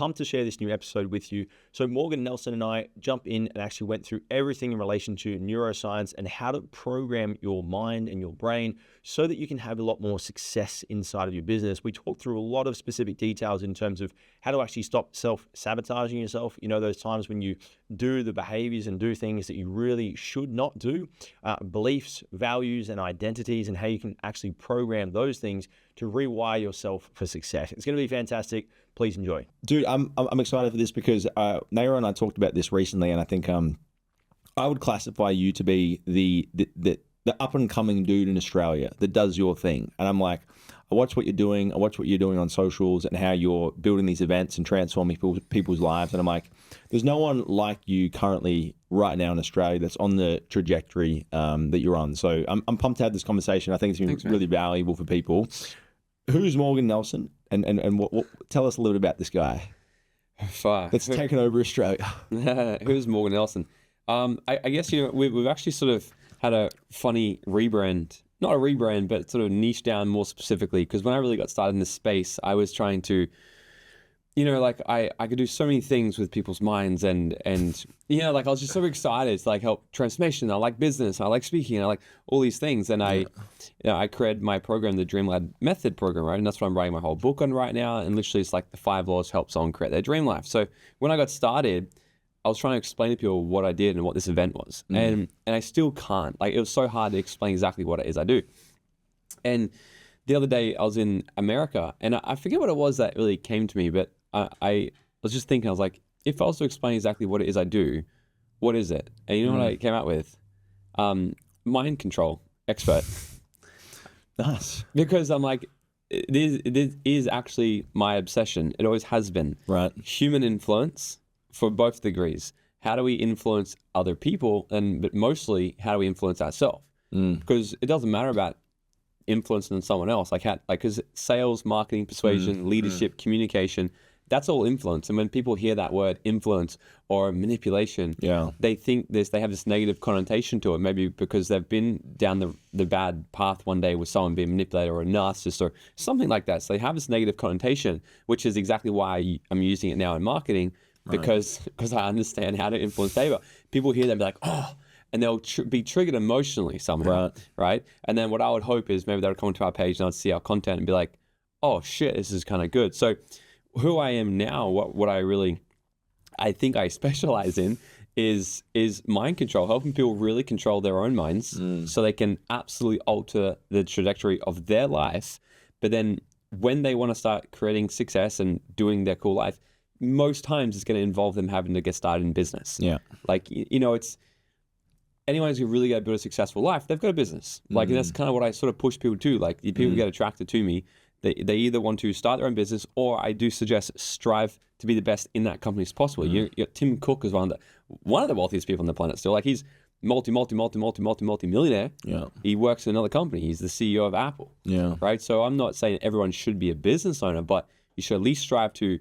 pumped to share this new episode with you. So Morgan, Nelson, and I jump in and actually went through everything in relation to neuroscience and how to program your mind and your brain so that you can have a lot more success inside of your business. We talked through a lot of specific details in terms of how to actually stop self-sabotaging yourself. You know, those times when you do the behaviors and do things that you really should not do, beliefs, values, and identities, and how you can actually program those things to rewire yourself for success. It's going to be fantastic. Please enjoy. Dude, I'm excited for this because Naira and I talked about this recently, and I think I would classify you to be the up and coming dude in Australia that does your thing. And I'm like, I watch what you're doing. I watch what you're doing on socials and how you're building these events and transforming people's lives. And I'm like, there's no one like you currently right now in Australia that's on the trajectory that you're on. So I'm pumped to have this conversation. I think it's been really valuable for people. Who's Morgan Nelson? And what tell us a little bit about this guy that's taken over Australia. Who's Morgan Nelson? I guess, we've actually sort of had a funny rebrand, not a rebrand, but sort of niche down more specifically, because when I really got started in this space, I was trying to, I could do so many things with people's minds and I was just so excited to help transformation. I like business, I like speaking, I like all these things. And I created my program, the Dream Lab Method program, right? And that's what I'm writing my whole book on right now. And literally it's like the 5 laws to help someone create their dream life. So when I got started, I was trying to explain to people what I did and what this event was. And I still can't. It was so hard to explain exactly what it is I do. And the other day I was in America and I forget what it was that really came to me, but I was just thinking, I was like, if I was to explain exactly what it is I do, what is it? And you know what I came out with? Mind control expert. Nice. Because I'm like, it is actually my obsession. It always has been. Right. Human influence for both degrees. How do we influence other people? But mostly, how do we influence ourselves? Because it doesn't matter about influencing someone else. Because sales, marketing, persuasion, leadership, communication, that's all influence. And when people hear that word influence or manipulation, they think they have this negative connotation to it, maybe because they've been down the bad path one day with someone being manipulated or a narcissist or something like that. So they have this negative connotation, which is exactly why I'm using it now in marketing, because I understand how to influence behavior. People hear that and be like, oh, and they'll be triggered emotionally somehow, right? And then what I would hope is maybe they'll come to our page and I'll see our content and be like, oh shit, this is kind of good. So who I am now, what I think I specialize in is mind control, helping people really control their own minds so they can absolutely alter the trajectory of their life. But then when they want to start creating success and doing their cool life, most times it's going to involve them having to get started in business. Yeah. It's anyone who's really got to build a successful life, they've got a business. And that's kind of what I sort of push people to. People get attracted to me. They either want to start their own business, or I do suggest strive to be the best in that company as possible. Tim Cook is one of the wealthiest people on the planet still. He's multi-millionaire. Yeah. He works in another company. He's the CEO of Apple. Yeah. Right. So I'm not saying everyone should be a business owner, but you should at least strive to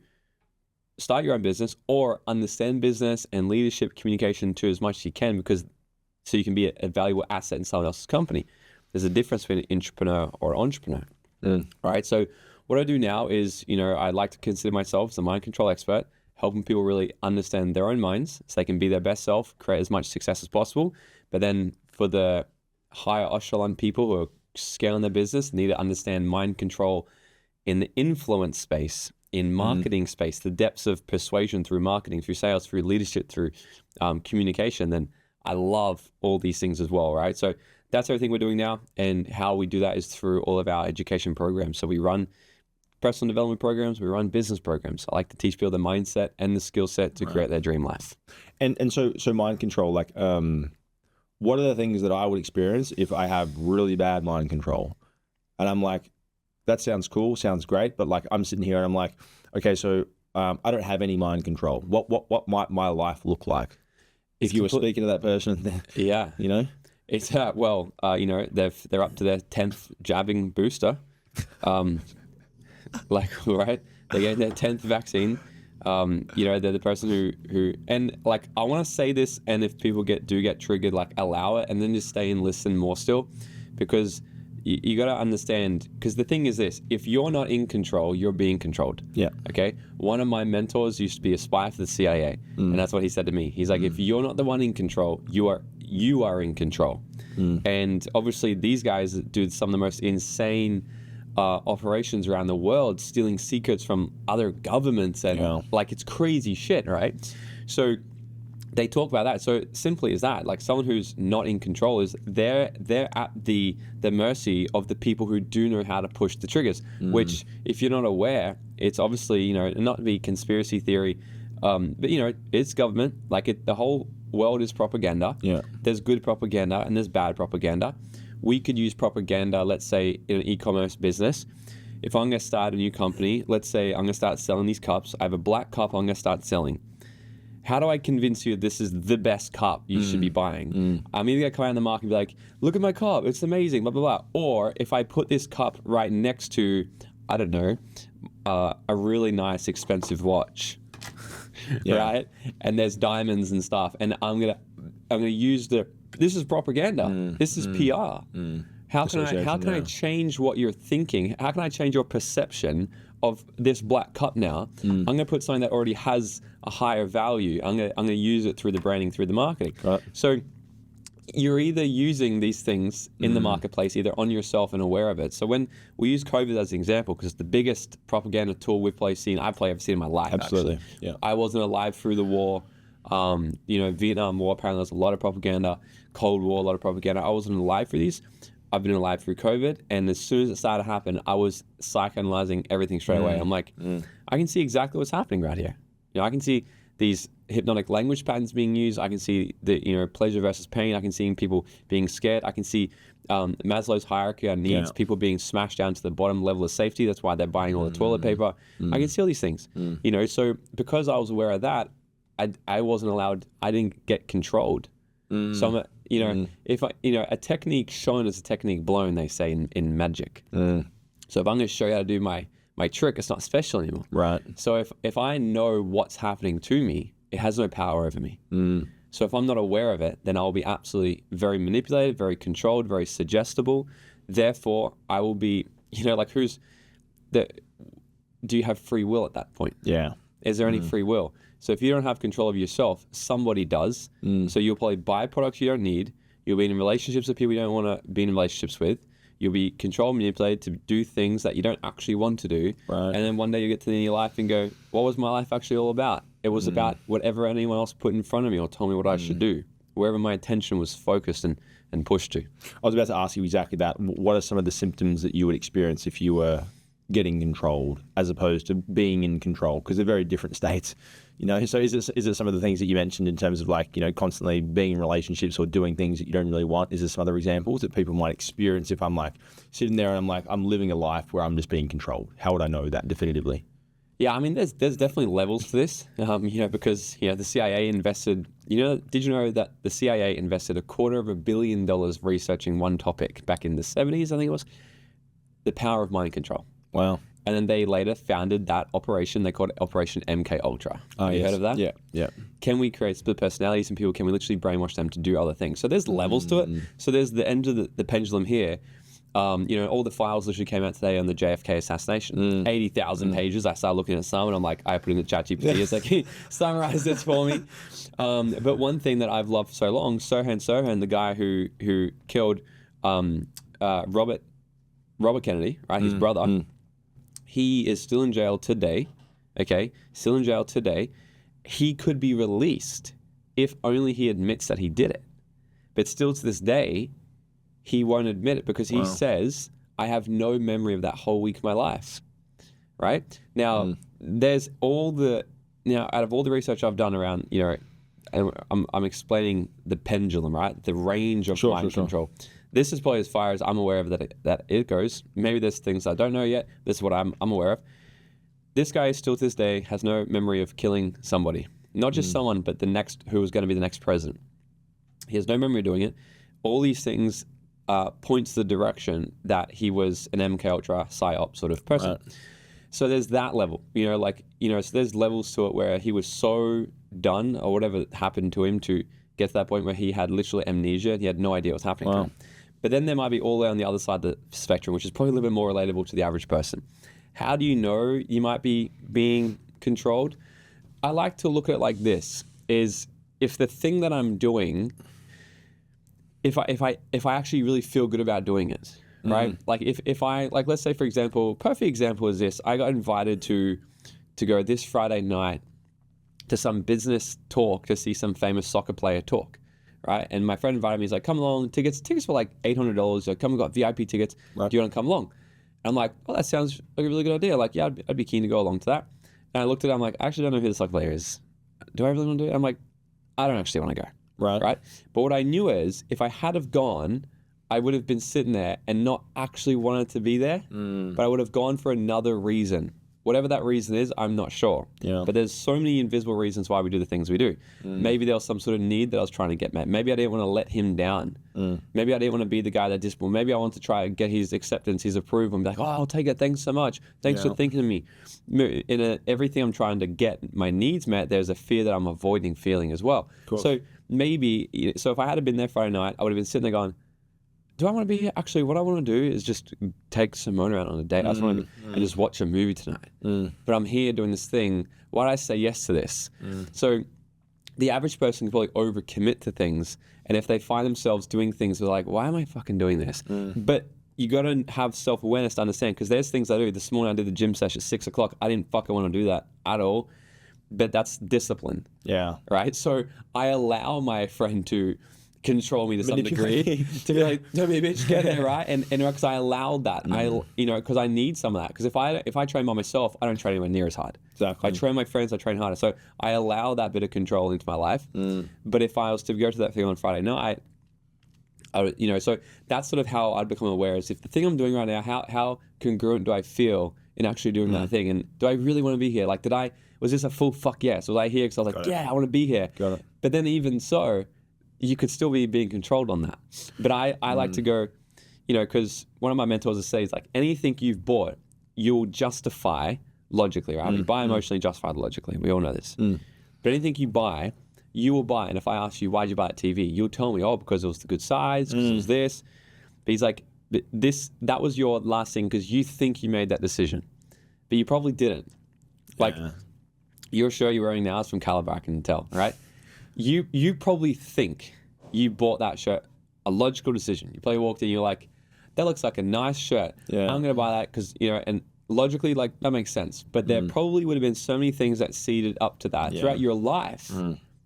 start your own business or understand business and leadership communication to as much as you can, so you can be a valuable asset in someone else's company. There's a difference between an entrepreneur or entrepreneur. Right. So what I do now is, I like to consider myself as a mind control expert, helping people really understand their own minds so they can be their best self, create as much success as possible. But then for the higher echelon people who are scaling their business, need to understand mind control in the influence space, in marketing space, the depths of persuasion through marketing, through sales, through leadership, through communication. Then I love all these things as well, right? So that's everything we're doing now, and how we do that is through all of our education programs. So we run personal development programs, we run business programs. I like to teach people the mindset and the skill set to create their dream life. And so mind control, what are the things that I would experience if I have really bad mind control? And I'm like, that sounds cool, sounds great, but I'm sitting here and I'm like, okay, so I don't have any mind control. What might my life look like if you were speaking to that person? Yeah, it's they're up to their 10th jabbing booster, right? They're getting their 10th vaccine. They're the person who and I want to say this, and if people do get triggered, allow it, and then just stay and listen more still, because you got to understand, because the thing is this: if you're not in control, you're being controlled. Yeah. Okay. One of my mentors used to be a spy for the CIA, and that's what he said to me. He's like, if you're not the one in control, you are in control. And obviously, these guys do some of the most insane operations around the world, stealing secrets from other governments, and like it's crazy shit, right? So they talk about that. So simply is that, like, someone who's not in control is they're at the mercy of the people who do know how to push the triggers, which if you're not aware, it's obviously, you know, not to be conspiracy theory, but you know, it's government. Like the whole world is propaganda. Yeah. There's good propaganda and there's bad propaganda. We could use propaganda, let's say in an e-commerce business. If I'm going to start a new company, let's say I'm going to start selling these cups. I have a black cup I'm going to start selling. How do I convince you this is the best cup you should be buying? I'm either going to come out in the market and be like, look at my cup, it's amazing, blah, blah, blah. Or if I put this cup right next to, I don't know, a really nice expensive watch, right? And there's diamonds and stuff. And I'm gonna use this is propaganda. This is PR. How can I change what you're thinking? How can I change your perception of this black cup now? I'm going to put something that already has a higher value. I'm going to use it through the branding, through the marketing. Right. So you're either using these things in the marketplace, either on yourself and aware of it. So when we use COVID as an example, because it's the biggest propaganda tool I've ever seen in my life. Absolutely. Actually. Yeah. I wasn't alive through the war. You know, Vietnam War, apparently there's a lot of propaganda. Cold War, a lot of propaganda. I wasn't alive through these. I've been alive through COVID, and as soon as it started to happen, I was psychoanalyzing everything straight away. I'm like, I can see exactly what's happening right here. You know, I can see these hypnotic language patterns being used. I can see the, you know, pleasure versus pain. I can see people being scared. I can see Maslow's hierarchy of needs, people being smashed down to the bottom level of safety. That's why they're buying all the toilet paper. I can see all these things. You know, so because I was aware of that, I wasn't allowed. I didn't get controlled. So I'm, you know, if a technique shown is a technique blown, they say in magic. So if I'm going to show you how to do my trick, it's not special anymore. Right. So if I know what's happening to me, it has no power over me. So if I'm not aware of it, then I'll be absolutely very manipulated, very controlled, very suggestible. Therefore, I will be, you know, like do you have free will at that point? Yeah. Is there any free will? So if you don't have control of yourself, somebody does. So you'll probably buy products you don't need. You'll be in relationships with people you don't want to be in relationships with. You'll be controlled, manipulated to do things that you don't actually want to do. Right. And then one day you get to the end of your life and go, what was my life actually all about? It was about whatever anyone else put in front of me or told me what I should do, wherever my attention was focused and pushed to. I was about to ask you exactly that. What are some of the symptoms that you would experience if you were getting controlled as opposed to being in control? Because they're very different states. You know, so is it some of the things that you mentioned in terms of, like, you know, constantly being in relationships or doing things that you don't really want? Is there some other examples that people might experience if I'm like sitting there and I'm like, I'm living a life where I'm just being controlled? How would I know that definitively? Yeah, I mean, there's definitely levels to this, you know, because, you know, the CIA invested, you know, did you know that the CIA invested $250 million researching one topic back in the 70s, I think it was, the power of mind control. Wow. And then they later founded that operation. They called it Operation MK Ultra. Have you heard of that? Yeah, yeah. Can we create split personalities in people? Can we literally brainwash them to do other things? So there's levels to it. So there's the end of the pendulum here. You know, all the files literally came out today on the JFK assassination. 80,000 pages. I started looking at some and I'm like, I put in the ChatGPT. It's like, summarize this for me. But one thing that I've loved for so long, Sirhan, the guy who killed Robert Kennedy, right? His brother. He is still in jail today, okay? Still in jail today. He could be released if only he admits that he did it. But still to this day, he won't admit it because he says, I have no memory of that whole week of my life, right? Now, there's out of all the research I've done around, you know, and I'm explaining the pendulum, right? The range of mind control. This is probably as far as I'm aware of that it goes. Maybe there's things I don't know yet. This is what I'm aware of. This guy still to this day has no memory of killing somebody. Not just someone, but who was going to be the next president. He has no memory of doing it. All these things points the direction that he was an MK Ultra psyop sort of person. Right. So there's that level, you know, like, you know, so there's levels to it where he was so done or whatever happened to him to get to that point where he had literally amnesia. He had no idea what's happening to him. But then there might be all the way on the other side of the spectrum, which is probably a little bit more relatable to the average person. How do you know you might be being controlled? I like to look at it like this, is if the thing that I'm doing, if I actually really feel good about doing it, right? Like if I, like, let's say, for example, perfect example is this. I got invited to go this Friday night to some business talk to see some famous soccer player talk, right? And my friend invited me. He's like, come along, tickets for like $800. Like, come, we got VIP tickets. Right. Do you want to come along? And I'm like, oh, that sounds like a really good idea. Like, yeah, I'd be keen to go along to that. And I looked at it, I'm like, I actually don't know who the soccer player is. Do I really want to do it? I'm like, I don't actually want to go. Right. But what I knew is if I had have gone, I would have been sitting there and not actually wanted to be there, but I would have gone for another reason. Whatever that reason is, I'm not sure. Yeah. But there's so many invisible reasons why we do the things we do. Maybe there was some sort of need that I was trying to get met. Maybe I didn't want to let him down. Maybe I didn't want to be the guy that disciplined. Maybe I want to try and get his acceptance, his approval, and be like, oh, I'll take it. Thanks so much. Thanks for thinking of me. Everything I'm trying to get my needs met, there's a fear that I'm avoiding feeling as well. So maybe, if I had been there Friday night, I would have been sitting there going, do I want to be here? Actually, what I want to do is just take Simona out on a date. I just want to and just watch a movie tonight. But I'm here doing this thing. Why did I say yes to this? So the average person can probably overcommit to things. And if they find themselves doing things, they're like, why am I fucking doing this? But you got to have self-awareness to understand, because there's things I do. This morning I did the gym session at 6 o'clock. I didn't fucking want to do that at all. But that's discipline. Yeah. Right? So I allow my friend to control me to some degree to be like, don't be a bitch, get there, right? And because I allowed that, because I need some of that. Because if I train by myself, I don't train anywhere near as hard. Exactly. If I train my friends, I train harder. So I allow that bit of control into my life. But if I was to go to that thing on Friday night, so that's sort of how I'd become aware. Is if the thing I'm doing right now, how congruent do I feel in actually doing that thing? And do I really want to be here? Like, was this a full fuck yes? Was I here because I was like, yeah, I want to be here? Got it. But then even so, you could still be being controlled on that. But I like to go, because one of my mentors will say is like, anything you've bought, you'll justify logically, right? You buy emotionally, justify logically. We all know this. But anything you buy, you will buy. And if I ask you, why'd you buy that TV? You'll tell me, oh, because it was the good size, because it was this. But he's like, that was your last thing because you think you made that decision. But you probably didn't. Like, your shirt you're wearing now is from Karabut, I can tell, right? You probably think you bought that shirt, a logical decision. You probably walked in, you're like, that looks like a nice shirt. Yeah. I'm going to buy that because, and logically, like, that makes sense. But there probably would have been so many things that seeded up to that throughout your life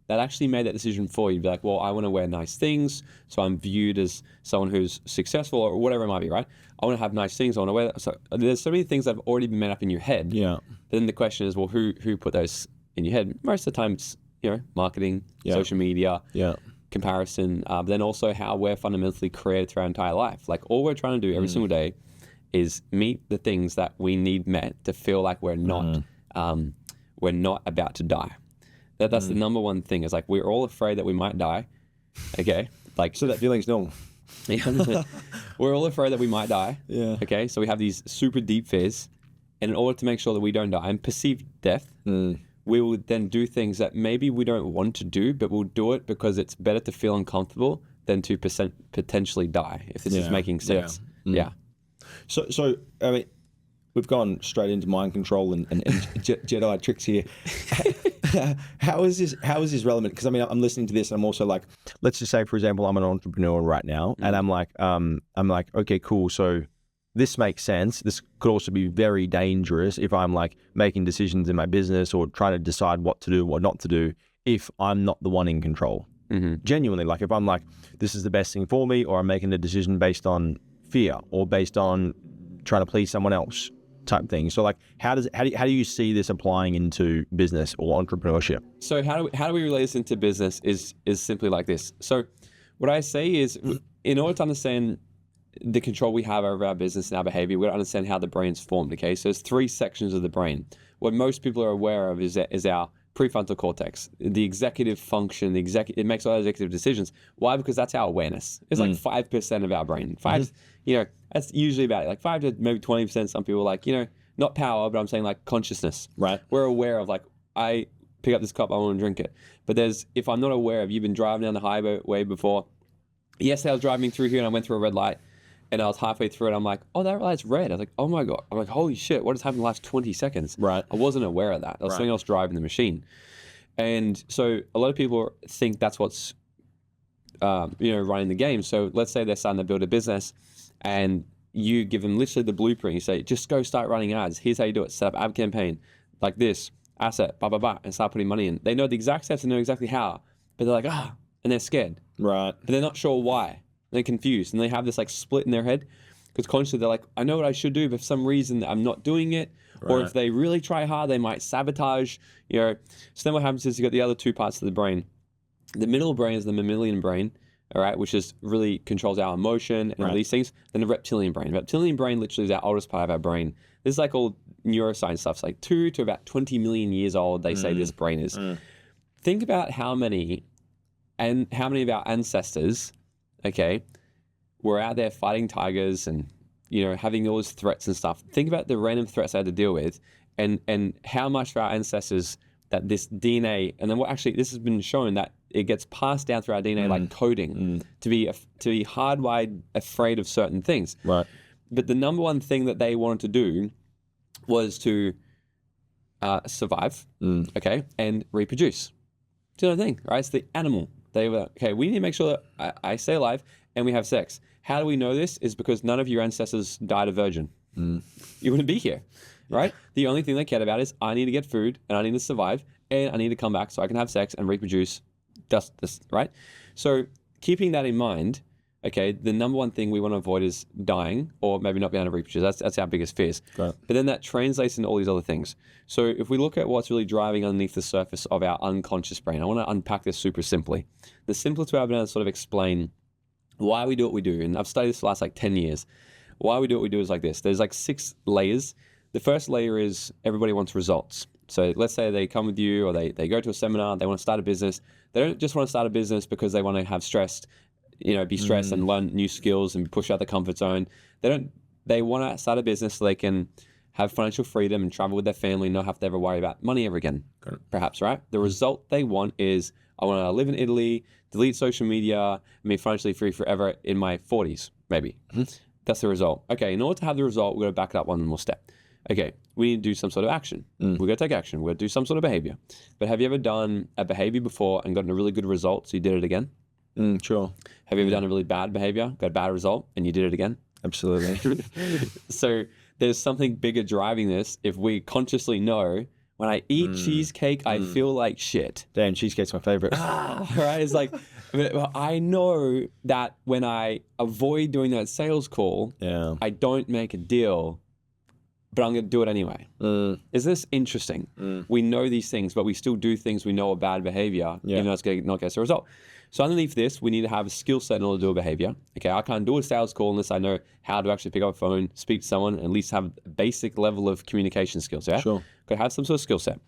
that actually made that decision for you. You'd be like, well, I want to wear nice things, so I'm viewed as someone who's successful or whatever it might be, right? I want to have nice things, I want to wear that. So there's so many things that have already been made up in your head. Yeah. Then the question is, well, who put those in your head? Most of the time it's, marketing, social media, comparison, but then also how we're fundamentally created through our entire life. Like, all we're trying to do every single day is meet the things that we need met to feel like we're not about to die. That's the number one thing, is like, we're all afraid that we might die. Okay. Like, so that feeling's normal. We're all afraid that we might die. Yeah. Okay. So we have these super deep fears, and in order to make sure that we don't die and perceive death, we will then do things that maybe we don't want to do, but we'll do it because it's better to feel uncomfortable than to potentially die, if this is making sense. Yeah. So I mean, we've gone straight into mind control and Jedi tricks here. How is this relevant? Because I mean, I'm listening to this and I'm also like, let's just say, for example, I'm an entrepreneur right now, and I'm like, okay, cool. So this makes sense. This could also be very dangerous if I'm like making decisions in my business or trying to decide what to do, what not to do, if I'm not the one in control. Genuinely, like, if I'm like, this is the best thing for me, or I'm making a decision based on fear or based on trying to please someone else type thing. So like, how do you see this applying into business or entrepreneurship? So how do we relate this into business is simply like this. So what I say is, in order to understand the control we have over our business and our behavior, we got to understand how the brain's formed. Okay, so there's 3 sections of the brain. What most people are aware of is our prefrontal cortex, the executive function. It makes all our executive decisions. Why? Because that's our awareness. It's like 5% of our brain. That's usually about it. Like 5 to maybe 20%. Some people are like, not power, but I'm saying like consciousness. Right. We're aware of, like, I pick up this cup, I want to drink it. But if I'm not aware of, you've been driving down the highway before, yesterday I was driving through here and I went through a red light and I was halfway through and I'm like, oh, that red light's red. I was like, oh my God. I'm like, holy shit, what has happened in the last 20 seconds? Right. I wasn't aware of that. There was something else driving the machine. And so a lot of people think that's what's, running the game. So let's say they're starting to build a business and you give them literally the blueprint. You say, just go start running ads. Here's how you do it. Set up ad campaign like this, asset, blah, blah, blah, and start putting money in. They know the exact steps and know exactly how, but they're like, and they're scared. Right. But they're not sure why. They're confused and they have this like split in their head because consciously they're like, I know what I should do, but for some reason I'm not doing it. Right. Or if they really try hard, they might sabotage, So then what happens is you got the other two parts of the brain. The middle brain is the mammalian brain, all right, which is really controls our emotion and all these things. Then the reptilian brain. Reptilian brain literally is our oldest part of our brain. This is like all neuroscience stuff. It's like 2 to about 20 million years old, they say this brain is. Think about how many of our ancestors, okay, were out there fighting tigers and, having all those threats and stuff. Think about the random threats they had to deal with and how much for our ancestors that this DNA, and then this has been shown that it gets passed down through our DNA like coding to be hardwired afraid of certain things. Right. But the number one thing that they wanted to do was to survive, okay, and reproduce. Do you know the thing, right? It's the animal. They were, okay, we need to make sure that I stay alive and we have sex. How do we know this? Is because none of your ancestors died a virgin. You wouldn't be here, right? The only thing they cared about is I need to get food and I need to survive and I need to come back so I can have sex and reproduce, right? So keeping that in mind, okay, the number one thing we want to avoid is dying or maybe not being able to reproduce. That's our biggest fears. Right. But then that translates into all these other things. So if we look at what's really driving underneath the surface of our unconscious brain, I want to unpack this super simply. The simplest way I've been able to sort of explain why we do what we do, and I've studied this for the last like 10 years, why we do what we do is like this. There's like 6 layers. The first layer is everybody wants results. So let's say they come with you or they go to a seminar, they want to start a business. They don't just want to start a business because they want to have stressed, be stressed and learn new skills and push out the comfort zone. They want to start a business so they can have financial freedom and travel with their family and not have to ever worry about money ever again, perhaps, right? The result they want is, I want to live in Italy, delete social media, and be financially free forever in my 40s, maybe. That's the result. Okay, in order to have the result, we're going to back it up one more step. Okay, we need to do some sort of action. We're going to take action. We're going to do some sort of behavior. But have you ever done a behavior before and gotten a really good result, so you did it again? Sure. Have you ever done a really bad behavior, got a bad result, and you did it again? Absolutely. So there's something bigger driving this. If we consciously know, when I eat cheesecake, I feel like shit. Damn, cheesecake's my favorite. Right? It's like, I know that when I avoid doing that sales call, I don't make a deal, but I'm going to do it anyway. Is this interesting? We know these things, but we still do things we know are bad behavior, even though it's not get us a result. So underneath this, we need to have a skill set in order to do a behavior. Okay, I can't do a sales call unless I know how to actually pick up a phone, speak to someone, and at least have a basic level of communication skills. Yeah, sure. Got to have some sort of skill set.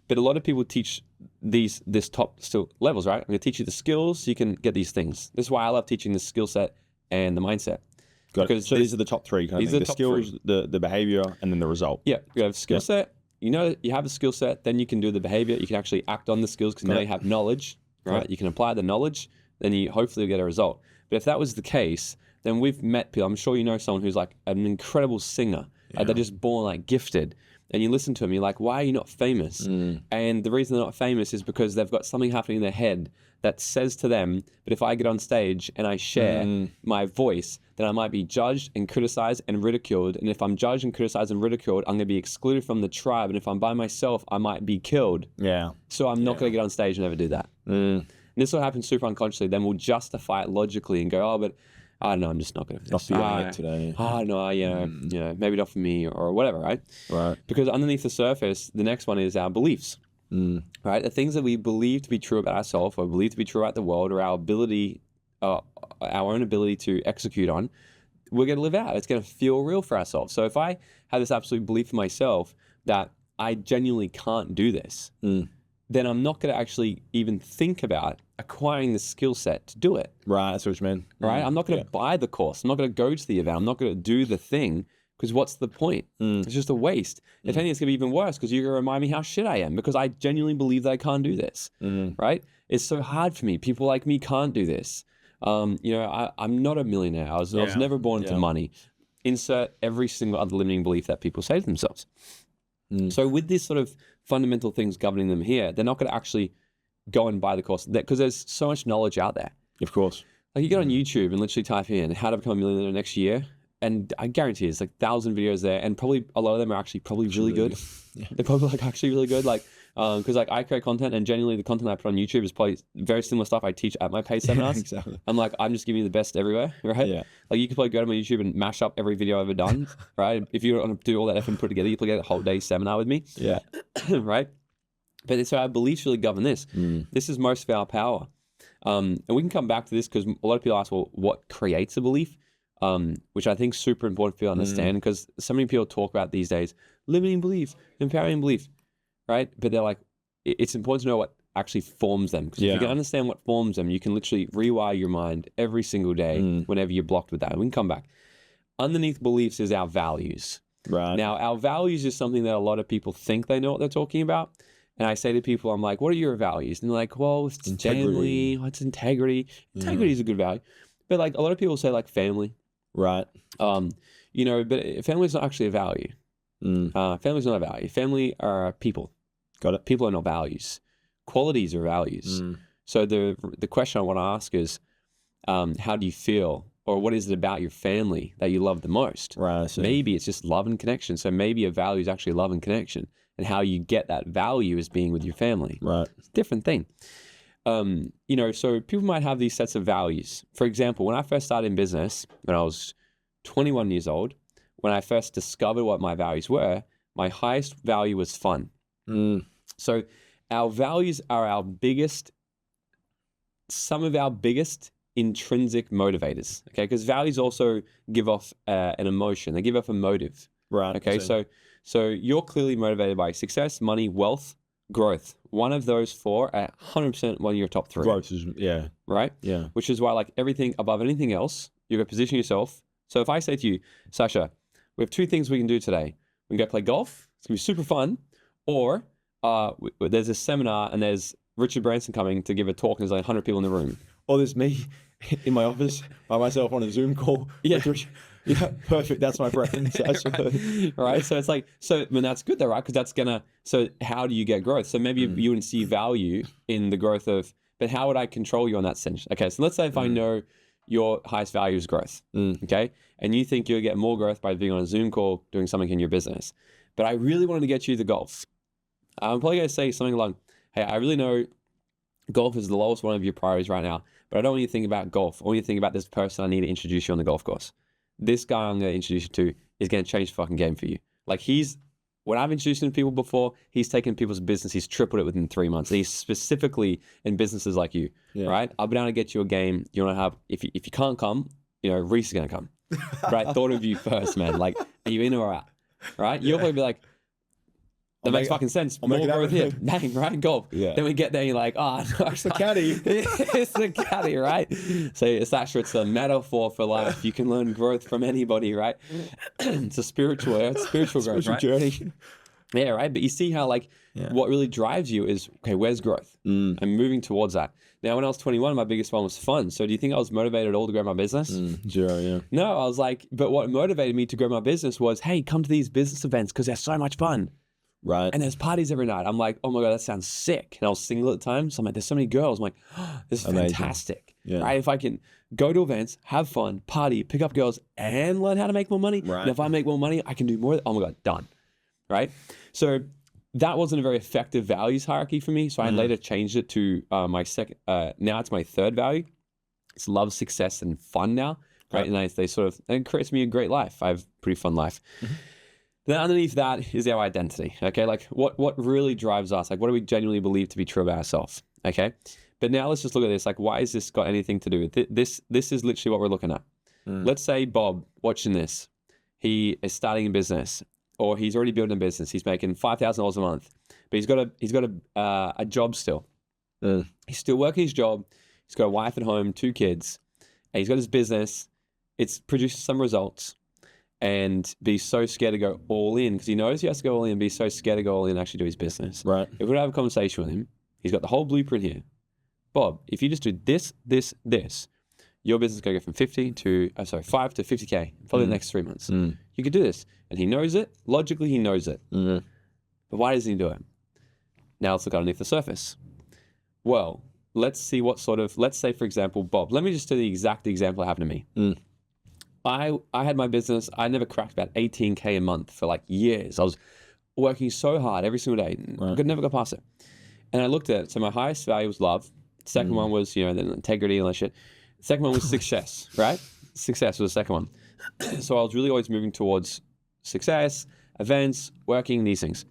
But a lot of people teach this top still levels, right? I'm going to teach you the skills so you can get these things. This is why I love teaching the skill set and the mindset. Got it. So these are the top 3 kind of things. The skills, the behavior, and then the result. Yeah, you have skill set. You have a skill set, then you can do the behavior. You can actually act on the skills because now you have knowledge, right? You can apply the knowledge, then you hopefully get a result. But if that was the case, then we've met people. I'm sure you know someone who's like an incredible singer. They're just born like gifted. And you listen to them, you're like, why are you not famous? And the reason they're not famous is because they've got something happening in their head that says to them, but if I get on stage and I share my voice, then I might be judged and criticized and ridiculed. And if I'm judged and criticized and ridiculed, I'm going to be excluded from the tribe. And if I'm by myself, I might be killed. Yeah. So I'm not going to get on stage and ever do that. And this will happen super unconsciously. Then we'll justify it logically and go, oh, but I don't know, I'm just not going to do this. Not feeling it today. Oh, no, maybe not for me or whatever, right? Right. Because underneath the surface, the next one is our beliefs, right? The things that we believe to be true about ourselves or believe to be true about the world or our ability, our own ability to execute on, we're going to live out. It's going to feel real for ourselves. So if I have this absolute belief in myself that I genuinely can't do this, then I'm not going to actually even think about acquiring the skill set to do it. Right, that's what you mean. Right? I'm not going to buy the course. I'm not going to go to the event. I'm not going to do the thing because what's the point? It's just a waste. If anything, it's going to be even worse because you're going to remind me how shit I am because I genuinely believe that I can't do this. Right? It's so hard for me. People like me can't do this. I'm not a millionaire. I was never born to money. Insert every single other limiting belief that people say to themselves. So with these sort of fundamental things governing them here, they're not going to actually go and buy the course because there's so much knowledge out there. Of course. Like you get on YouTube and literally type in how to become a millionaire next year, and I guarantee it's like 1,000 videos there, and probably a lot of them are actually really good. Yeah. They're probably like actually really good. Like, because like I create content, and genuinely the content I put on YouTube is probably very similar stuff I teach at my paid seminars. Exactly. I'm just giving you the best everywhere, right? Yeah. Like you could probably go to my YouTube and mash up every video I've ever done, right? If you want to do all that effort and put together, you probably get a whole day seminar with me. Yeah. Right? But so our beliefs really govern this. This is most of our power. And we can come back to this because a lot of people ask, well, what creates a belief? Which I think is super important for you to understand because so many people talk about these days, limiting belief, empowering belief, right? But they're like, it's important to know what actually forms them. Because if you can understand what forms them, you can literally rewire your mind every single day whenever you're blocked with that. We can come back. Underneath beliefs is our values. Right. Now, our values is something that a lot of people think they know what they're talking about. And I say to people, I'm like, what are your values? And they're like, well, it's family, what's integrity? Integrity is a good value. But like a lot of people say like family. Right. But family is not actually a value. Family is not a value. Family are people. Got it. People are not values. Qualities are values. So the question I want to ask is, how do you feel? Or what is it about your family that you love the most? Right. Maybe it's just love and connection. So maybe a value is actually love and connection. And how you get that value is being with your family. Right. It's a different thing. So people might have these sets of values. For example, when I first started in business, when I was 21 years old, when I first discovered what my values were, my highest value was fun. So our values are some of our biggest intrinsic motivators, okay? Because values also give off an emotion. They give off a motive. Right. Okay, so you're clearly motivated by success, money, wealth, growth. One of those four are 100% one of your top three. Growth is, right? Yeah. Which is why, like everything above anything else, you're going to position yourself. So if I say to you, Sasha, we have two things we can do today. We can go play golf. It's going to be super fun. Or there's a seminar and there's Richard Branson coming to give a talk and there's like 100 people in the room. Or there's me in my office by myself on a Zoom call. Yeah. Yeah, perfect. That's my preference. Right. So it's like, that's good though, right? Because so how do you get growth? So maybe you wouldn't see value in the growth but how would I control you on that sense? Okay. So let's say if I know your highest value is growth, okay? And you think you'll get more growth by being on a Zoom call, doing something in your business. But I really wanted to get you to golf. I'm probably going to say something along, hey, I really know golf is the lowest one of your priorities right now, but I don't want you to think about golf. I want you to think about this person I need to introduce you on the golf course. This guy I'm going to introduce you to is going to change the fucking game for you. Like when I've introduced him to people before, he's taken people's business, he's tripled it within 3 months. And he's specifically in businesses like you, right? I'll be down to get you a game. You want to have, if you can't come, Reese is going to come, right? Thought of you first, man. Like, are you in or out, right? You'll probably be like, that makes fucking sense. More growth here. Bang, right? Golf. Yeah. Then we get there and you're like, no, it's the caddy. It's the caddy, right? So Sasha, it's a metaphor for life. You can learn growth from anybody, right? It's a spiritual growth, right? Journey. Yeah, right? But you see how what really drives you is, okay, where's growth? I'm moving towards that. Now, when I was 21, my biggest one was fun. So do you think I was motivated at all to grow my business? Zero, yeah. No, I was like, but what motivated me to grow my business was, hey, come to these business events because they're so much fun. Right. And there's parties every night. I'm like, oh my God, that sounds sick. And I was single at the time. So I'm like, there's so many girls. I'm like, oh, this is fantastic. Yeah. Right? If I can go to events, have fun, party, pick up girls, and learn how to make more money. Right. And if I make more money, I can do more. Oh my God, done. Right? So that wasn't a very effective values hierarchy for me. So I later changed it to my second, now it's my third value. It's love, success, and fun now. Right? And it creates me a great life. I have a pretty fun life. Then underneath that is our identity, okay? Like what really drives us? Like what do we genuinely believe to be true about ourselves, okay? But now let's just look at this. Like why has this got anything to do with it? This is literally what we're looking at. Let's say Bob, watching this, he is starting a business or he's already building a business. He's making $5,000 a month, but he's got a job still. He's still working his job. He's got a wife at home, 2 kids, and he's got his business. It's produced some results. And be so scared to go all in because he knows he has to go all in and be so scared to go all in and actually do his business. Right. If we have a conversation with him, he's got the whole blueprint here. Bob, if you just do this, your business is going to go from 5 to 50K probably the next 3 months. You could do this. And he knows it. Logically, he knows it. But why doesn't he do it? Now let's look underneath the surface. Well, let's see let's say, for example, Bob, let me just do the exact example that happened to me. I had my business. I never cracked about 18K a month for like years. I was working so hard every single day. Never got past it. And I looked at it. So my highest value was love. Second one was, then integrity and all that shit. Second one was success, right? Success was the second one. So I was really always moving towards success, events, working, these things.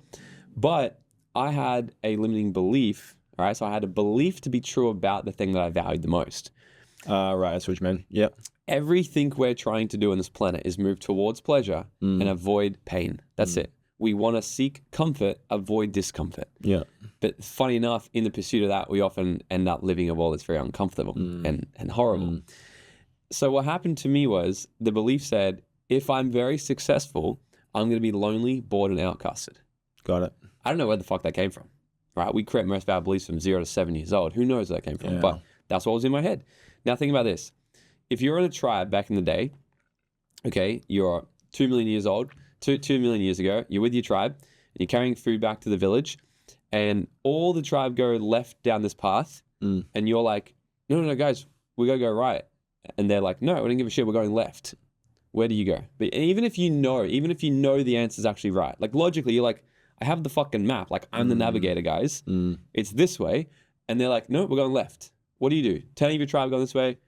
But I had a limiting belief, right? So I had a belief to be true about the thing that I valued the most. Right, that's what you mean. Yep. Everything we're trying to do on this planet is move towards pleasure and avoid pain. That's it. We want to seek comfort, avoid discomfort. Yeah. But funny enough, in the pursuit of that, we often end up living a world that's very uncomfortable and horrible. So what happened to me was the belief said, if I'm very successful, I'm going to be lonely, bored, and outcasted. Got it. I don't know where the fuck that came from, right? We create most of our beliefs from 0 to 7 years old. Who knows where that came from? But that's what was in my head. Now think about this. If you're in a tribe back in the day, okay, you're 2 million years old, 2 million years ago, you're with your tribe, and you're carrying food back to the village, and all the tribe go left down this path, and you're like, no, guys, we gotta go right. And they're like, no, we don't give a shit, we're going left. Where do you go? But even if you know the answer's actually right, like logically, you're like, I have the fucking map, like I'm the navigator, guys. It's this way. And they're like, no, we're going left. What do you do? 10 of your tribe going this way,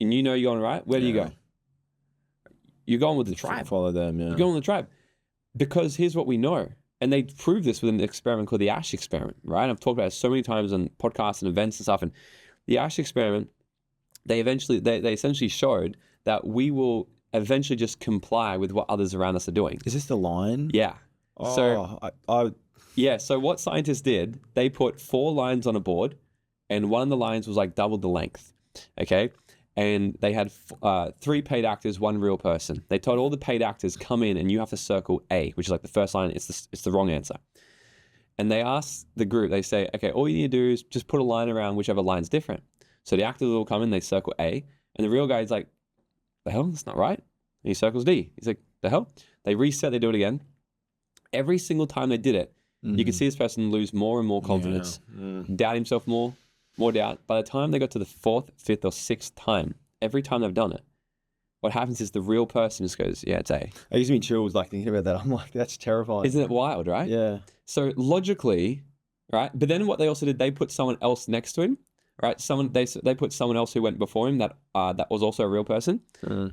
and you know you're going right. Where do you go? You're going with the tribe. Follow them, yeah. You're going with the tribe. Because here's what we know. And they proved this with an experiment called the Ash experiment, right? And I've talked about it so many times on podcasts and events and stuff. And the Ash experiment, they essentially showed that we will eventually just comply with what others around us are doing. Is this the line? Yeah. Oh, Yeah, so what scientists did, they put 4 lines on a board, and one of the lines was like double the length, okay? And they had 3 paid actors, 1 real person. They told all the paid actors, come in and you have to circle A, which is like the first line, it's the wrong answer. And they asked the group, they say, okay, all you need to do is just put a line around whichever line's different. So the actors will come in, they circle A, and the real guy's like, the hell, that's not right. And he circles D. He's like, the hell? They reset, they do it again. Every single time they did it, you could see this person lose more and more confidence, doubt himself more doubt. By the time they got to the 4th, 5th, or 6th time, every time they've done it, what happens is the real person just goes, yeah, it's A. it gives me chills like thinking about that. I'm like, that's terrifying. Isn't it wild, right? Yeah. So logically, right? But then what they also did, they put someone else next to him, right? They put someone else who went before him that was also a real person,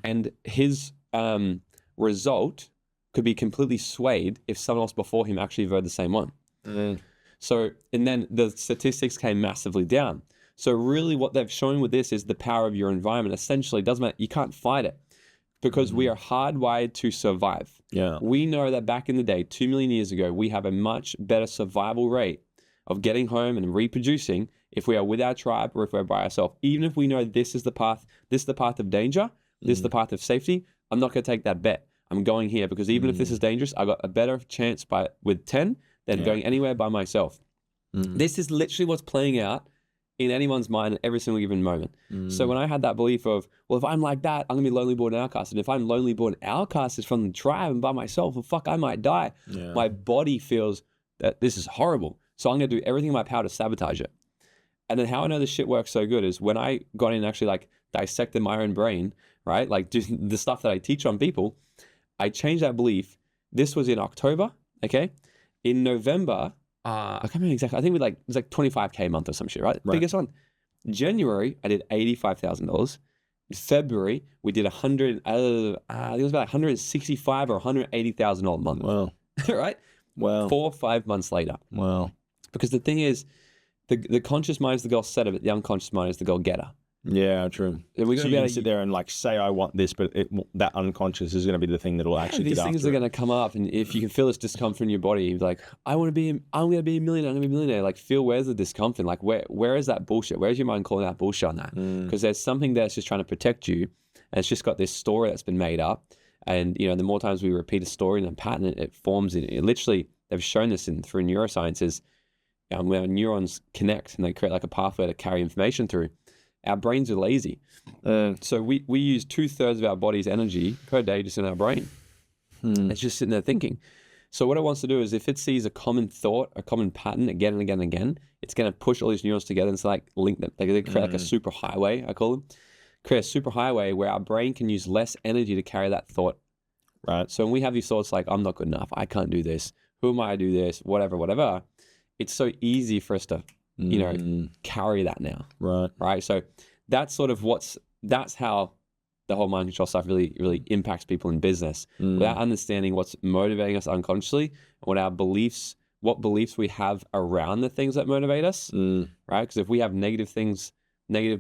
and his result could be completely swayed if someone else before him actually voted the same one. So, and then the statistics came massively down. So really what they've shown with this is the power of your environment. Essentially, it doesn't matter, you can't fight it because we are hardwired to survive. Yeah. We know that back in the day, 2 million years ago, we have a much better survival rate of getting home and reproducing if we are with our tribe or if we're by ourselves. Even if we know this is the path of danger, this is the path of safety, I'm not going to take that bet. I'm going here because even if this is dangerous, I got a better chance with 10 than going anywhere by myself. This is literally what's playing out in anyone's mind at every single given moment. So when I had that belief of, well, if I'm like that, I'm going to be lonely, bored, and outcasted. If I'm lonely, bored, and outcasted from the tribe and by myself, well, fuck, I might die. Yeah. My body feels that this is horrible. So I'm going to do everything in my power to sabotage it. And then how I know this shit works so good is when I got in and actually like dissected my own brain, right? Like do the stuff that I teach on people, I changed that belief. This was in October, okay? In November, I can't remember exactly. I think it was like 25K a month or some shit, right? Biggest one. January, I did $85,000. February, we did I think it was about $165,000 or $180,000 a month. Wow. Right? Wow. 4 or 5 months later. Wow. Because the thing is, the conscious mind is the goal setter, but the unconscious mind is the goal getter. Yeah, true. So you can sit there and like say I want this, but that unconscious is going to be the thing that will actually these get things after are going to come up, and if you can feel this discomfort in your body, you're like, I'm going to be a millionaire. I'm going to be a millionaire. Like, feel where's the discomfort? Like, where is that bullshit? Where's your mind calling out bullshit on that? Because there's something that's just trying to protect you, and it's just got this story that's been made up. And the more times we repeat a story and a pattern, it forms. It literally, they've shown this through neuroscience is where neurons connect and they create like a pathway to carry information through. our brains are lazy. So we use 2/3 of our body's energy per day just in our brain. It's just sitting there thinking. So what it wants to do is if it sees a common thought, a common pattern again and again and again, it's going to push all these neurons together and it's like link them. Like they create like a super highway, I call them. Create a super highway where our brain can use less energy to carry that thought. Right. So when we have these thoughts like, I'm not good enough, I can't do this, who am I to do this, whatever, it's so easy for us to, carry that now. Right. So that's sort of that's how the whole mind control stuff really, really impacts people in business without understanding what's motivating us unconsciously, what beliefs we have around the things that motivate us, right? Because if we have negative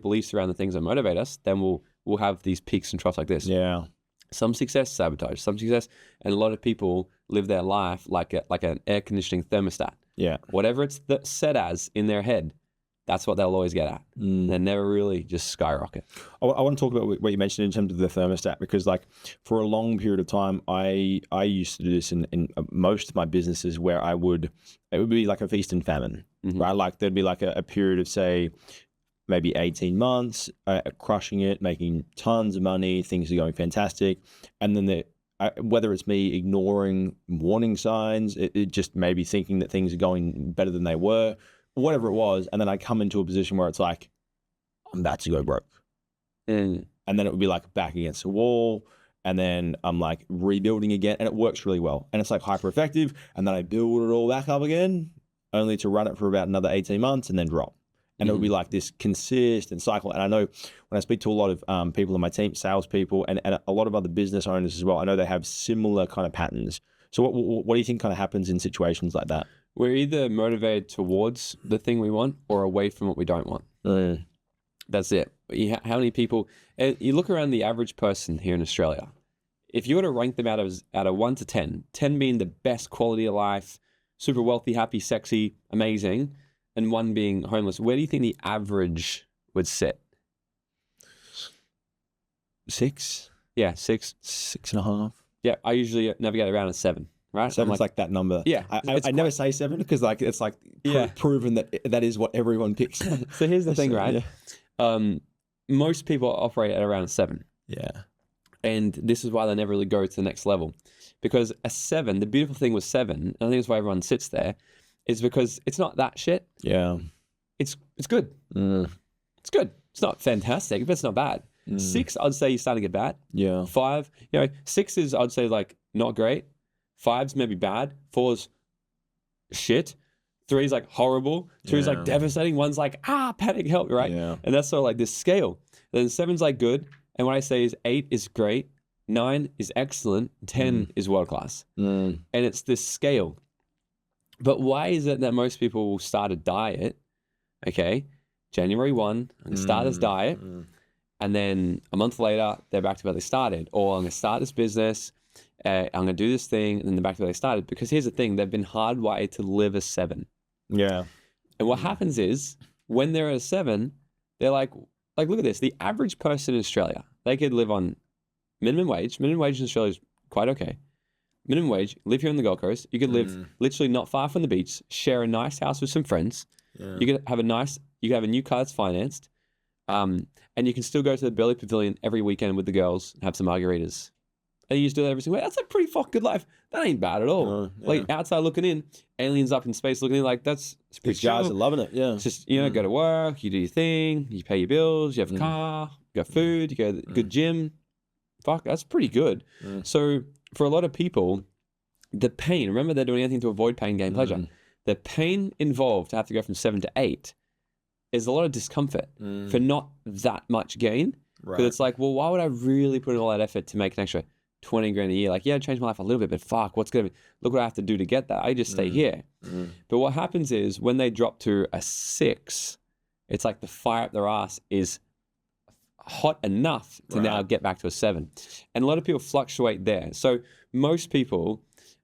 beliefs around the things that motivate us, then we'll have these peaks and troughs like this. Yeah. Some success, sabotage, some success, and a lot of people live their life like an air conditioning thermostat. Yeah. Whatever it's set as in their head, that's what they'll always get at. They never really just skyrocket. I want to talk about what you mentioned in terms of the thermostat, because like for a long period of time, I used to do this in most of my businesses where it would be like a feast and famine, right? Like there'd be like a period of say maybe 18 months, crushing it, making tons of money, things are going fantastic. And then whether it's me ignoring warning signs, it just maybe thinking that things are going better than they were, whatever it was, and then I come into a position where it's like, I'm about to go broke. And then it would be like back against the wall, and then I'm like rebuilding again, and it works really well. And it's like hyper effective, and then I build it all back up again, only to run it for about another 18 months and then drop. And it would be like this consistent cycle. And I know when I speak to a lot of people in my team, salespeople, and a lot of other business owners as well, I know they have similar kind of patterns. So what do you think kind of happens in situations like that? We're either motivated towards the thing we want or away from what we don't want. That's it. How many people, you look around the average person here in Australia, if you were to rank them out of 1 to 10, 10 being the best quality of life, super wealthy, happy, sexy, amazing, and 1 being homeless, where do you think the average would sit? 6? Yeah, 6. 6.5. Yeah, I usually navigate around a 7. Right, 7's like that number. Yeah, I never say 7 because like it's like proven that is what everyone picks. So here's the thing, right? Yeah. Most people operate at around a 7. Yeah, and this is why they never really go to the next level, because a 7. The beautiful thing with 7, and I think it's why everyone sits there, is because it's not that shit. Yeah, it's good. It's good. It's not fantastic, but it's not bad. 6, I'd say you're starting to get bad. Yeah. 5, 6 is I'd say like not great. 5's maybe bad. 4's shit. 3's like horrible. 2's like devastating. 1's like, panic, help, right? Yeah. And that's sort of like this scale. Then 7's like good. And what I say is 8 is great. 9 is excellent. 10 is world class. And it's this scale. But why is it that most people will start a diet? Okay, January 1, I'm going to start this diet. And then a month later, they're back to where they started. Or I'm going to start this business. I'm going to do this thing, and then they're back to where they started. Because here's the thing, they've been hardwired to live a 7. Yeah. And what happens is, when they're at a 7, they're like, look at this. The average person in Australia, they could live on minimum wage. Minimum wage in Australia is quite okay. Minimum wage, live here on the Gold Coast. You could live literally not far from the beach, share a nice house with some friends. Yeah. You could have a new car that's financed. And you can still go to the Burleigh Pavilion every weekend with the girls and have some margaritas. And you just do that every single way. That's a pretty fucking good life. That ain't bad at all. Like outside looking in, aliens up in space looking in, like that's pretty cool. Guys are loving it. Yeah. It's just, go to work, you do your thing, you pay your bills, you have a car, you got food, you go to the good gym. Fuck, that's pretty good. So for a lot of people, the pain, remember they're doing anything to avoid pain, gain pleasure. The pain involved to have to go from 7 to 8 is a lot of discomfort for not that much gain. Because it's like, well, why would I really put in all that effort to make an extra 20 grand a year? Like, yeah, change my life a little bit, but fuck, look what I have to do to get that. I just stay here. But what happens is when they drop to a 6, it's like the fire up their ass is hot enough to now get back to a 7. And a lot of people fluctuate there. So most people,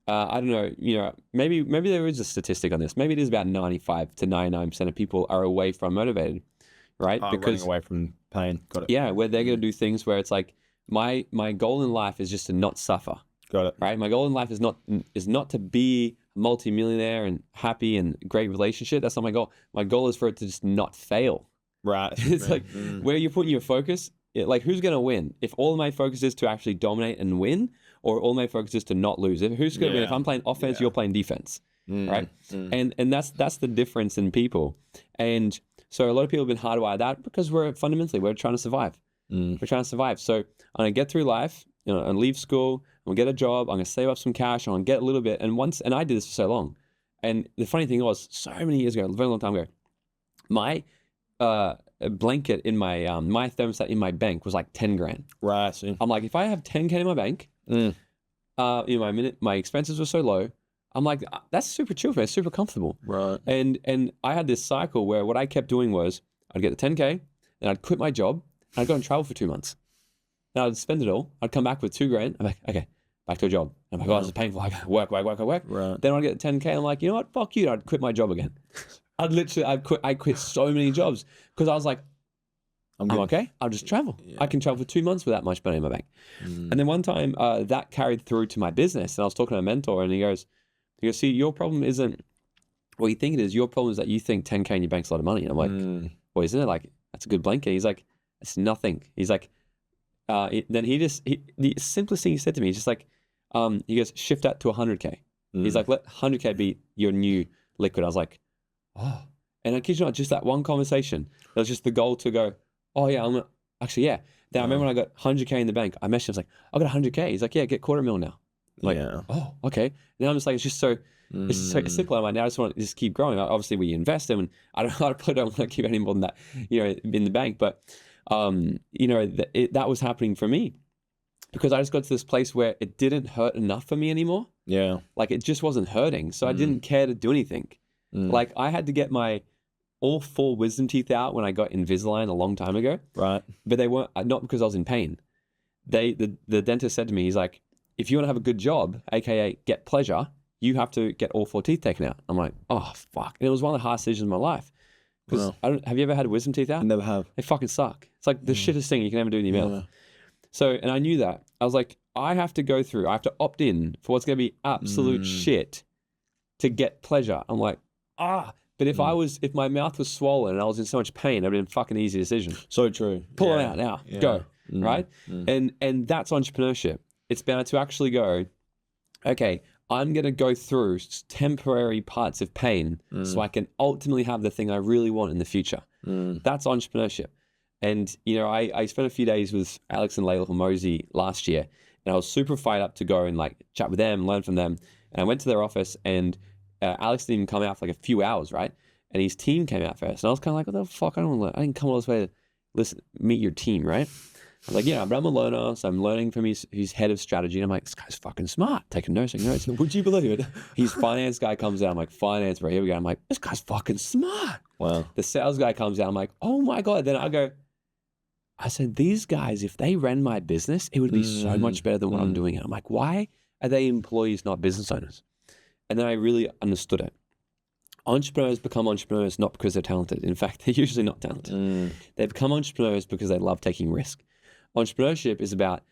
I don't know, maybe there is a statistic on this. Maybe it is about 95 to 99% of people are away from motivated, right? Because running away from pain. Got it. Yeah, where they're going to do things where it's like, my goal in life is just to not suffer. Got it. Right? My goal in life is not to be a multimillionaire and happy and great relationship. That's not my goal. My goal is for it to just not fail. Right. It's like where you're putting your focus. Like, who's going to win? If all of my focus is to actually dominate and win, or all my focus is to not lose? Who's going to win? If I'm playing offense, you're playing defense, right? And that's the difference in people. And so a lot of people have been hardwired that because we're trying to survive. We're trying to survive. So I'm going to get through life, and leave school. I'm going to get a job. I'm going to save up some cash. I'm going to get a little bit. And I did this for so long. And the funny thing was, so many years ago, a very long time ago, my a blanket in my my thermostat in my bank was like 10 grand. Right. So. I'm like, if I have 10K in my bank, my expenses were so low. I'm like, that's super chill for me. It's super comfortable. Right. And I had this cycle where what I kept doing was I'd get the 10K, then I'd quit my job, and I'd go and travel for 2 months. And I'd spend it all. I'd come back with 2 grand. I'm like, okay, back to a job. I'm like, oh, this is painful. I gotta work. Right. Then I'd get the 10K. I'm like, you know what? Fuck you. I'd quit my job again. I quit so many jobs because I was like, I'm okay. I'll just travel. Yeah. I can travel for 2 months without much money in my bank. And then one time that carried through to my business, and I was talking to a mentor, and he goes, see, your problem isn't what you think it is. Your problem is that you think 10K in your bank's a lot of money. And I'm like, well, isn't it? Like, that's a good blanket. He's like, it's nothing. He's like, the simplest thing he said to me is just like, he goes, shift that to 100K. He's like, let 100K be your new liquid. I was like, oh. And I kid you not, just that one conversation, that was just the goal to go, oh yeah, I'm gonna, actually, yeah. Then I remember when I got 100K in the bank, I messaged him, I was like, I got 100K. He's like, yeah, get $250,000 now. I'm like, oh, okay. Now I'm just like, it's just so, it's so simple. I'm like, now I just want to just keep growing. Obviously, we invest them, and I don't want to keep any more than that, in the bank. But, that was happening for me because I just got to this place where it didn't hurt enough for me anymore. Yeah. Like, it just wasn't hurting. So I didn't care to do anything. Like, I had to get my all 4 wisdom teeth out when I got Invisalign a long time ago. Right. But they weren't, not because I was in pain. The dentist said to me, he's like, if you want to have a good job, AKA get pleasure, you have to get all 4 teeth taken out. I'm like, oh, fuck. And it was one of the hardest decisions of my life. Because have you ever had wisdom teeth out? Never have. They fucking suck. It's like the shittest thing you can ever do in your mouth. So, and I knew that. I was like, I have to opt in for what's going to be absolute shit to get pleasure. I'm like, but if if my mouth was swollen and I was in so much pain, it would have been a fucking easy decision. So true. Pull it out now. Go. Right? And that's entrepreneurship. It's about to actually go, okay, I'm going to go through temporary parts of pain so I can ultimately have the thing I really want in the future. That's entrepreneurship. And, I spent a few days with Alex and Layla Mosey last year, and I was super fired up to go and like chat with them, learn from them. And I went to their office, and Alex didn't even come out for like a few hours, right? And his team came out first. And I was kind of like, what the fuck? I didn't come all this way to meet your team, right? I was like, yeah, but I'm a learner, so I'm learning from his head of strategy. And I'm like, this guy's fucking smart, taking notes. Would you believe it? His finance guy comes out. I'm like, finance, bro, here we go. I'm like, this guy's fucking smart. Wow. The sales guy comes out. I'm like, oh my God. Then I said, these guys, if they ran my business, it would be so much better than what I'm doing. And I'm like, why are they employees, not business owners? And then I really understood it. Entrepreneurs become entrepreneurs not because they're talented. In fact, they're usually not talented. They become entrepreneurs because they love taking risk. Entrepreneurship is about,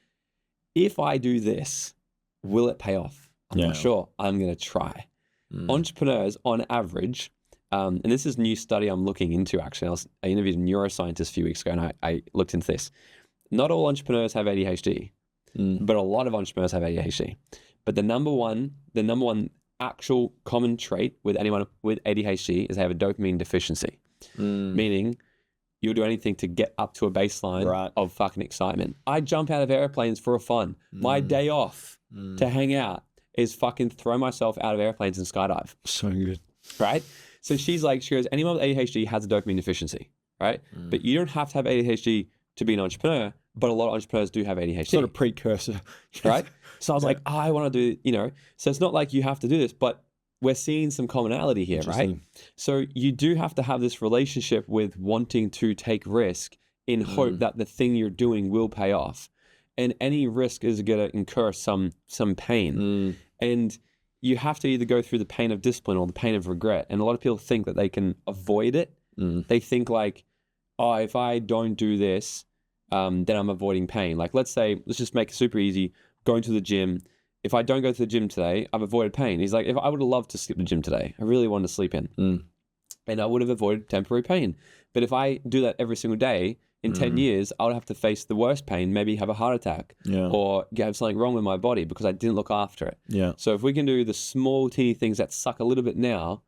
if I do this, will it pay off? I'm not sure. I'm going to try. Entrepreneurs, on average, and this is a new study I'm looking into, actually. I interviewed a neuroscientist a few weeks ago, and I looked into this. Not all entrepreneurs have ADHD, but a lot of entrepreneurs have ADHD. But the number one actual common trait with anyone with ADHD is they have a dopamine deficiency, meaning you'll do anything to get up to a baseline of fucking excitement. I jump out of airplanes for fun. My day off to hang out is fucking throw myself out of airplanes and skydive. So good. Right? So she goes, anyone with ADHD has a dopamine deficiency, right? But you don't have to have ADHD to be an entrepreneur, but a lot of entrepreneurs do have ADHD. Sort of precursor. Right? So I was like, I want to do, so it's not like you have to do this, but we're seeing some commonality here, right? So you do have to have this relationship with wanting to take risk in hope that the thing you're doing will pay off. And any risk is going to incur some pain. And you have to either go through the pain of discipline or the pain of regret. And a lot of people think that they can avoid it. They think like, oh, if I don't do this, then I'm avoiding pain. Like, let's just make it super easy. Going to the gym. If I don't go to the gym today, I've avoided pain. He's like, if I would have loved to skip the gym today, I really wanted to sleep in. and I would have avoided temporary pain. But if I do that every single day, in 10 years, I would have to face the worst pain, maybe have a heart attack or have something wrong with my body because I didn't look after it. Yeah. So if we can do the small, teeny things that suck a little bit now,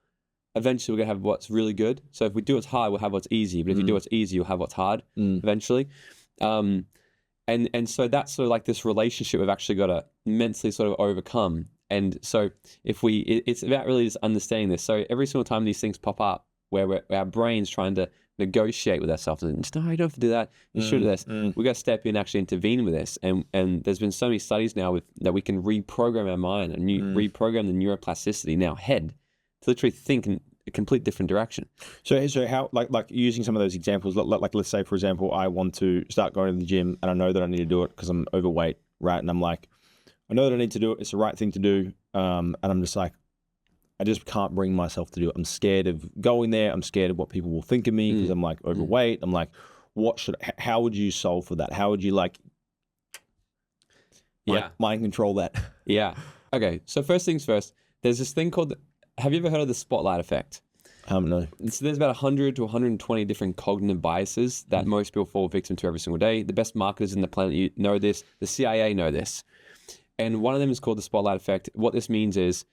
eventually we're going to have what's really good. So if we do what's hard, we'll have what's easy. But if you do what's easy, you'll have what's hard eventually. And so that's sort of like this relationship we've actually got to mentally sort of overcome. And so it's about really just understanding this. So every single time these things pop up where our brain's trying to negotiate with ourselves and just, no, you don't have to do that. You should do this. We got to step in and actually intervene with this. And there's been so many studies now that we can reprogram our mind and reprogram the neuroplasticity in our head to literally think in a complete different direction. So how, like using some of those examples, like let's say, for example, I want to start going to the gym and I know that I need to do it because I'm overweight, right? And I'm like, I know that I need to do it. It's the right thing to do. And I'm just like, I just can't bring myself to do it. I'm scared of going there. I'm scared of what people will think of me because I'm like overweight. I'm like, how would you solve for that? How would you mind control that? Yeah. Okay. So first things first, there's this thing called, have you ever heard of the spotlight effect? No. There's about 100 to 120 different cognitive biases that most people fall victim to every single day. The best marketers in the planet know this. The CIA know this. And one of them is called the spotlight effect. What this means is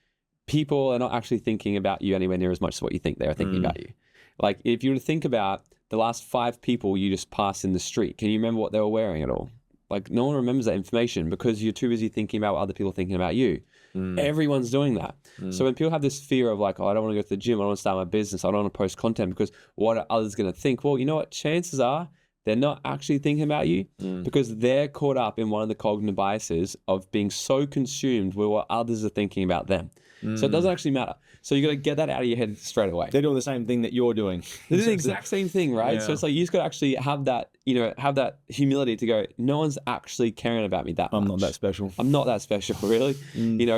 people are not actually thinking about you anywhere near as much as what you think they are thinking about you. Like if you were to think about the last 5 people you just passed in the street, can you remember what they were wearing at all? Like no one remembers that information because you're too busy thinking about what other people are thinking about you. Everyone's doing that. So when people have this fear of like, oh, I don't want to go to the gym, I don't want to start my business, I don't want to post content because what are others going to think? Well, you know what? Chances are they're not actually thinking about you because they're caught up in one of the cognitive biases of being so consumed with what others are thinking about them. So it doesn't actually matter. So you got to get that out of your head straight away. They're doing the same thing that you're doing. They're doing the exact same thing, right? Yeah. So it's like you just got to actually have that, have that humility to go, no one's actually caring about me that much. I'm not that special. I'm not that special, really.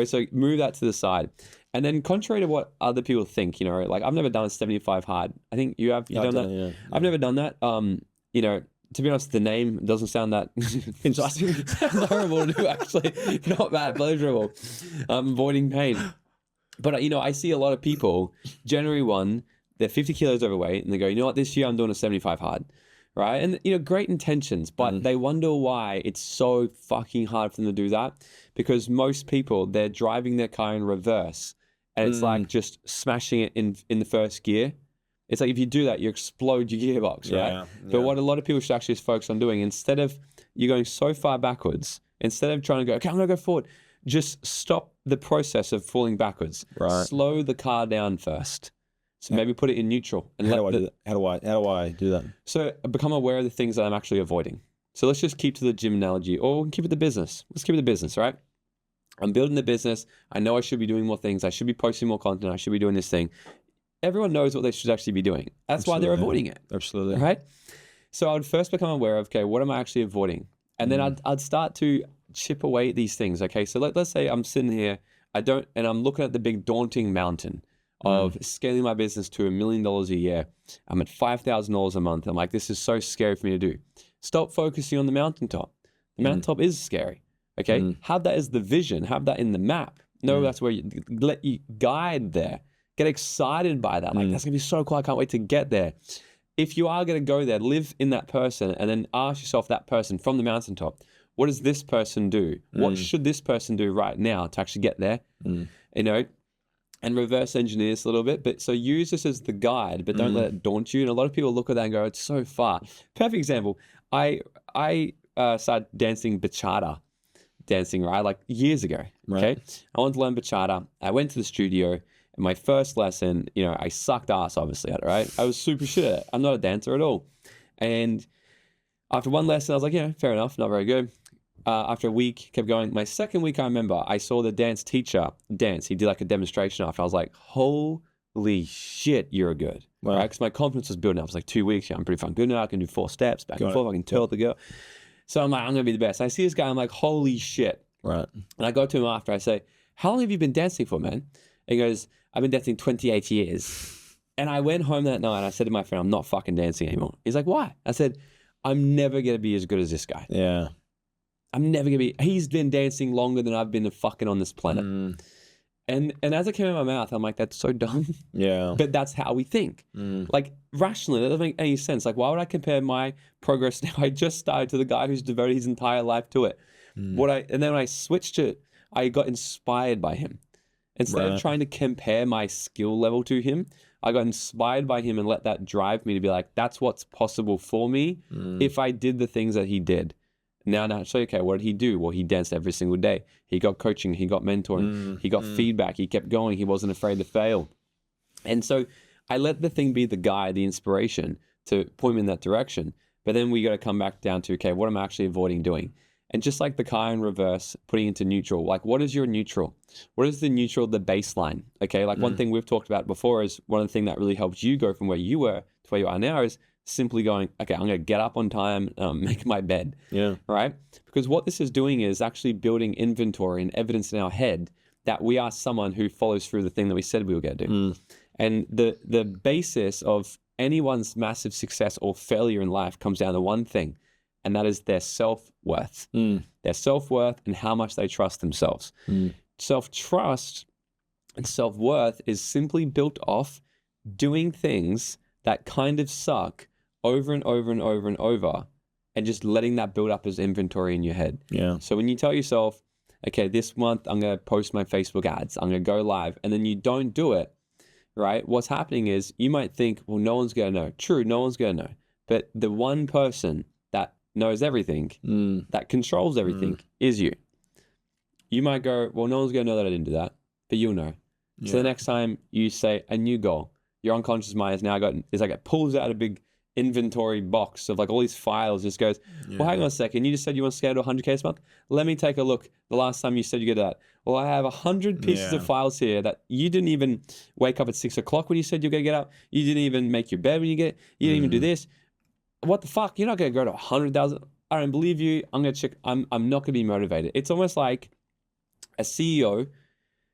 So move that to the side. And then contrary to what other people think, like I've never done a 75 hard. I think you have. You've done that? Yeah. I've never done that. To be honest, the name doesn't sound that enticing. Sounds horrible to do, actually. Not bad, pleasurable. Avoiding pain. But, I see a lot of people, January 1, they're 50 kilos overweight, and they go, you know what, this year I'm doing a 75 hard, right? And, great intentions, but they wonder why it's so fucking hard for them to do that. Because most people, they're driving their car in reverse, and it's like just smashing it in the first gear. It's like if you do that, you explode your gearbox, right? Yeah. But what a lot of people should actually focus on doing, instead of you going so far backwards, instead of trying to go, okay, I'm going to go forward, just stop the process of falling backwards. Right. Slow the car down first. So maybe put it in neutral. And How do I do that? So become aware of the things that I'm actually avoiding. So let's just keep to the gym analogy, or we can keep it the business. Let's keep it the business, right? I'm building the business. I know I should be doing more things. I should be posting more content. I should be doing this thing. Everyone knows what they should actually be doing. That's why they're avoiding it. Absolutely. Right? So I would first become aware of, okay, what am I actually avoiding? And then I'd start to chip away at these things. Okay, so let's say I'm sitting here, and I'm looking at the big daunting mountain of scaling my business to $1 million a year. I'm at $5,000 a month. I'm like, this is so scary for me to do. Stop focusing on the mountaintop. The mountaintop is scary. Okay, have that as the vision. Have that in the map. No, that's where you let you guide there. Get excited by that. Like, that's going to be so cool. I can't wait to get there. If you are going to go there, live in that person and then ask yourself, that person from the mountaintop, what does this person do? What should this person do right now to actually get there? And reverse engineer this a little bit. But so use this as the guide, but don't let it daunt you. And a lot of people look at that and go, it's so far. Perfect example. I started dancing bachata dancing, right? Like years ago. Okay. I wanted to learn bachata. I went to the studio. My first lesson, I sucked ass, obviously, at it, right? I was super shit at it. I'm not a dancer at all. And after one lesson, I was like, fair enough, not very good. After a week, kept going. My second week, I remember, I saw the dance teacher dance. He did like a demonstration after. I was like, holy shit, you're good. Right? Because my confidence was building up. I was like, 2 weeks, I'm pretty fucking good now. I can do 4 steps back and forth. I can tilt the girl. So I'm like, I'm going to be the best. I see this guy, I'm like, holy shit. Right. And I go to him after, I say, how long have you been dancing for, man? And he goes, I've been dancing 28 years. And I went home that night and I said to my friend, I'm not fucking dancing anymore. He's like, why? I said, I'm never going to be as good as this guy. Yeah. I'm never going to be. He's been dancing longer than I've been fucking on this planet. And as it came out of my mouth, I'm like, that's so dumb. Yeah. But that's how we think. Like rationally, that doesn't make any sense. Like, why would I compare my progress now I just started to the guy who's devoted his entire life to it? And then when I switched it, I got inspired by him. Instead of trying to compare my skill level to him, I got inspired by him and let that drive me to be like, that's what's possible for me if I did the things that he did. Now, so okay, what did he do? Well, he danced every single day. He got coaching, he got mentoring, he got feedback, he kept going, he wasn't afraid to fail. And so I let the thing be the guide, the inspiration to point me in that direction. But then we got to come back down to, okay, what am I actually avoiding doing? And just like the car in reverse, putting into neutral, like what is your neutral? What is the neutral, the baseline? Okay, like one thing we've talked about before is one of the things that really helps you go from where you were to where you are now is simply going, okay, I'm going to get up on time, make my bed. Yeah. Right? Because what this is doing is actually building inventory and evidence in our head that we are someone who follows through the thing that we said we were going to do. And the basis of anyone's massive success or failure in life comes down to one thing, and that is their self-worth. Their self-worth and how much they trust themselves. Self-trust and self-worth is simply built off doing things that kind of suck over and over and over and over, and just letting that build up as inventory in your head. Yeah. So when you tell yourself, okay, this month I'm going to post my Facebook ads, I'm going to go live, and then you don't do it, right? What's happening is you might think, well, no one's going to know. True, no one's going to know. But the one person that knows everything, that controls everything is you. You might go, well, no one's going to know that I didn't do that, but you'll know. Yeah. So the next time you say a new goal, your unconscious mind has now it pulls out a big inventory box of like all these files, just goes, well, hang on a second. You just said you want to scale to 100K this month. Let me take a look. The last time you said you get that. Well, I have 100 pieces of files here that you didn't even wake up at 6 o'clock when you said you're going to get up. You didn't even make your bed when you didn't even do this. What the fuck? You're not going to go to 100,000. I don't believe you. I'm going to check. I'm not going to be motivated. It's almost like a CEO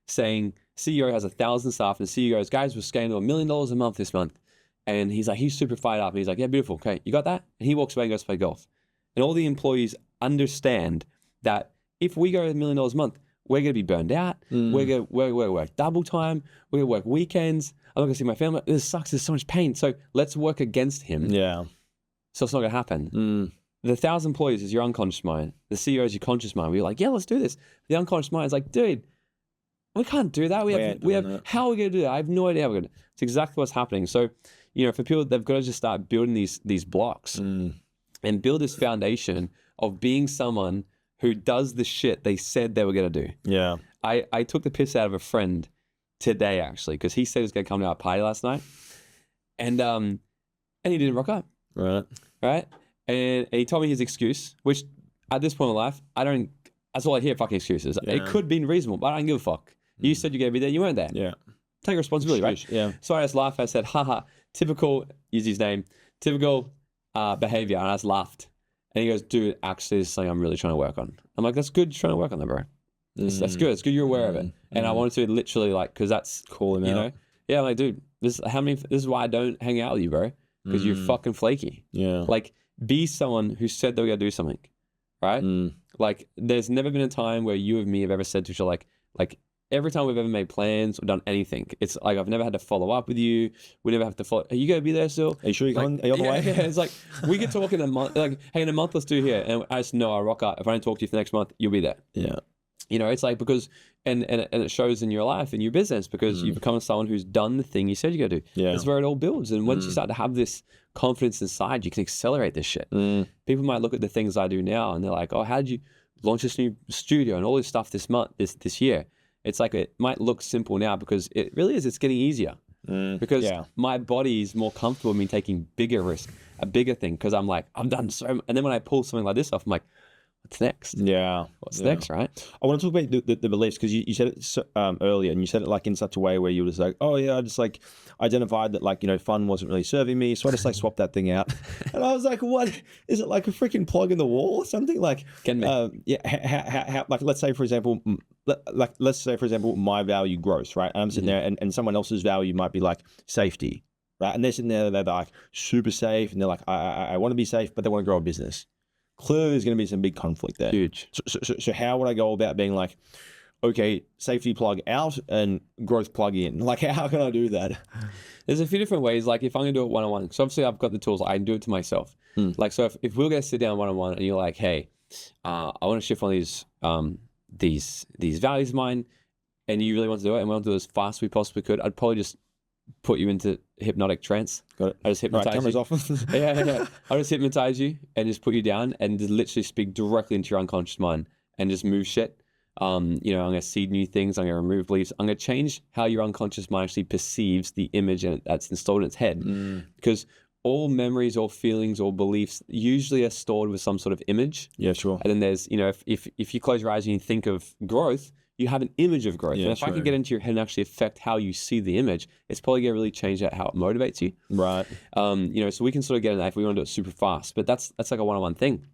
saying, CEO has 1,000 staff and the CEO goes, guys, we're scaling to $1 million a month this month. And he's like, he's super fired up. And he's like, yeah, beautiful. Okay, you got that? And he walks away and goes to play golf. And all the employees understand that if we go $1 million a month, we're going to be burned out. We're going to work double time. We're going to work weekends. I'm not going to see my family. This sucks. There's so much pain. So let's work against him. Yeah. So it's not going to happen. The 1,000 employees is your unconscious mind. The CEO is your conscious mind. We're like, yeah, let's do this. The unconscious mind is like, dude, we can't do that. We have how are we going to do that? I have no idea how we're going to. It's exactly what's happening. So, you know, for people, they've got to just start building these blocks and build this foundation of being someone who does the shit they said they were going to do. Yeah. I took the piss out of a friend today, actually, because he said he was going to come to our party last night. And he didn't rock up. Right. And he told me his excuse, which at this point in life, that's all I hear, fucking excuses. Yeah. It could be reasonable, but I don't give a fuck. You said you're going to be there, you weren't there. Yeah. Take responsibility, right? Yeah. So I just laughed. I said, haha, typical, use his name, typical behavior. And I just laughed. And he goes, dude, actually, this is something I'm really trying to work on. I'm like, that's good. You're trying to work on that, bro. That's good. It's good you're aware of it. And I wanted to literally because that's call him out. Know? Yeah, I'm like, dude, this is why I don't hang out with you, bro. Because you're fucking flaky. Yeah. Like, be someone who said they were going to do something, right? Like, there's never been a time where you and me have ever said to each other, like every time we've ever made plans or done anything, it's like I've never had to follow up with you. We never have to follow. Are you going to be there still? Are you sure you're coming? Are you on the way? Yeah, it's like we could talk in a month. Like, hey, in a month, let's do here. And I just know I rock up. If I don't talk to you for the next month, you'll be there. Yeah. You know, it's like because and it shows in your life, in your business, because you've become someone who's done the thing you said you're going to do. Yeah. That's where it all builds. And once you start to have this confidence inside, you can accelerate this shit. People might look at the things I do now and they're like, oh, how did you launch this new studio and all this stuff this month, this year? It's like it might look simple now because it really is. It's getting easier because my body is more comfortable with me taking bigger risk, a bigger thing, because I'm like, I've done so much. And then when I pull something like this off, I'm like, what's next? Yeah. What's next, right? I want to talk about the beliefs because you said it earlier and you said it like in such a way where you were just like, oh yeah, I just like identified that like, you know, fun wasn't really serving me. So I just like swapped that thing out. And I was like, what? Is it like a freaking plug in the wall or something? Like, how, like, let's say for example, my value growth, right? I'm sitting there and someone else's value might be like safety, right? And they're sitting there, they're like super safe and they're like, I want to be safe, but they want to grow a business. Clearly, there's going to be some big conflict there. Huge. So how would I go about being like, okay, safety plug out and growth plug in. Like, how can I do that? There's a few different ways. Like if I'm gonna do it one-on-one, so obviously I've got the tools, I can do it to myself. Like, so if we're gonna sit down one-on-one and you're like, hey, I want to shift one of these values of mine, and you really want to do it, and we want to do it as fast as we possibly could, I'd probably just put you into hypnotic trance. Got it. I just hypnotize Right, cameras you. off. Yeah. I'll just hypnotize you and just put you down and just literally speak directly into your unconscious mind and just move shit. I'm going to seed new things. I'm going to remove beliefs. I'm going to change how your unconscious mind actually perceives the image that's installed in its head. Because all memories or feelings or beliefs usually are stored with some sort of image. Yeah, sure. And then there's, if you close your eyes and you think of growth, you have an image of growth. Yeah, and if I can get into your head and actually affect how you see the image, it's probably going to really change how it motivates you. Right. So we can sort of get in that if we want to do it super fast, but that's like a one-on-one thing.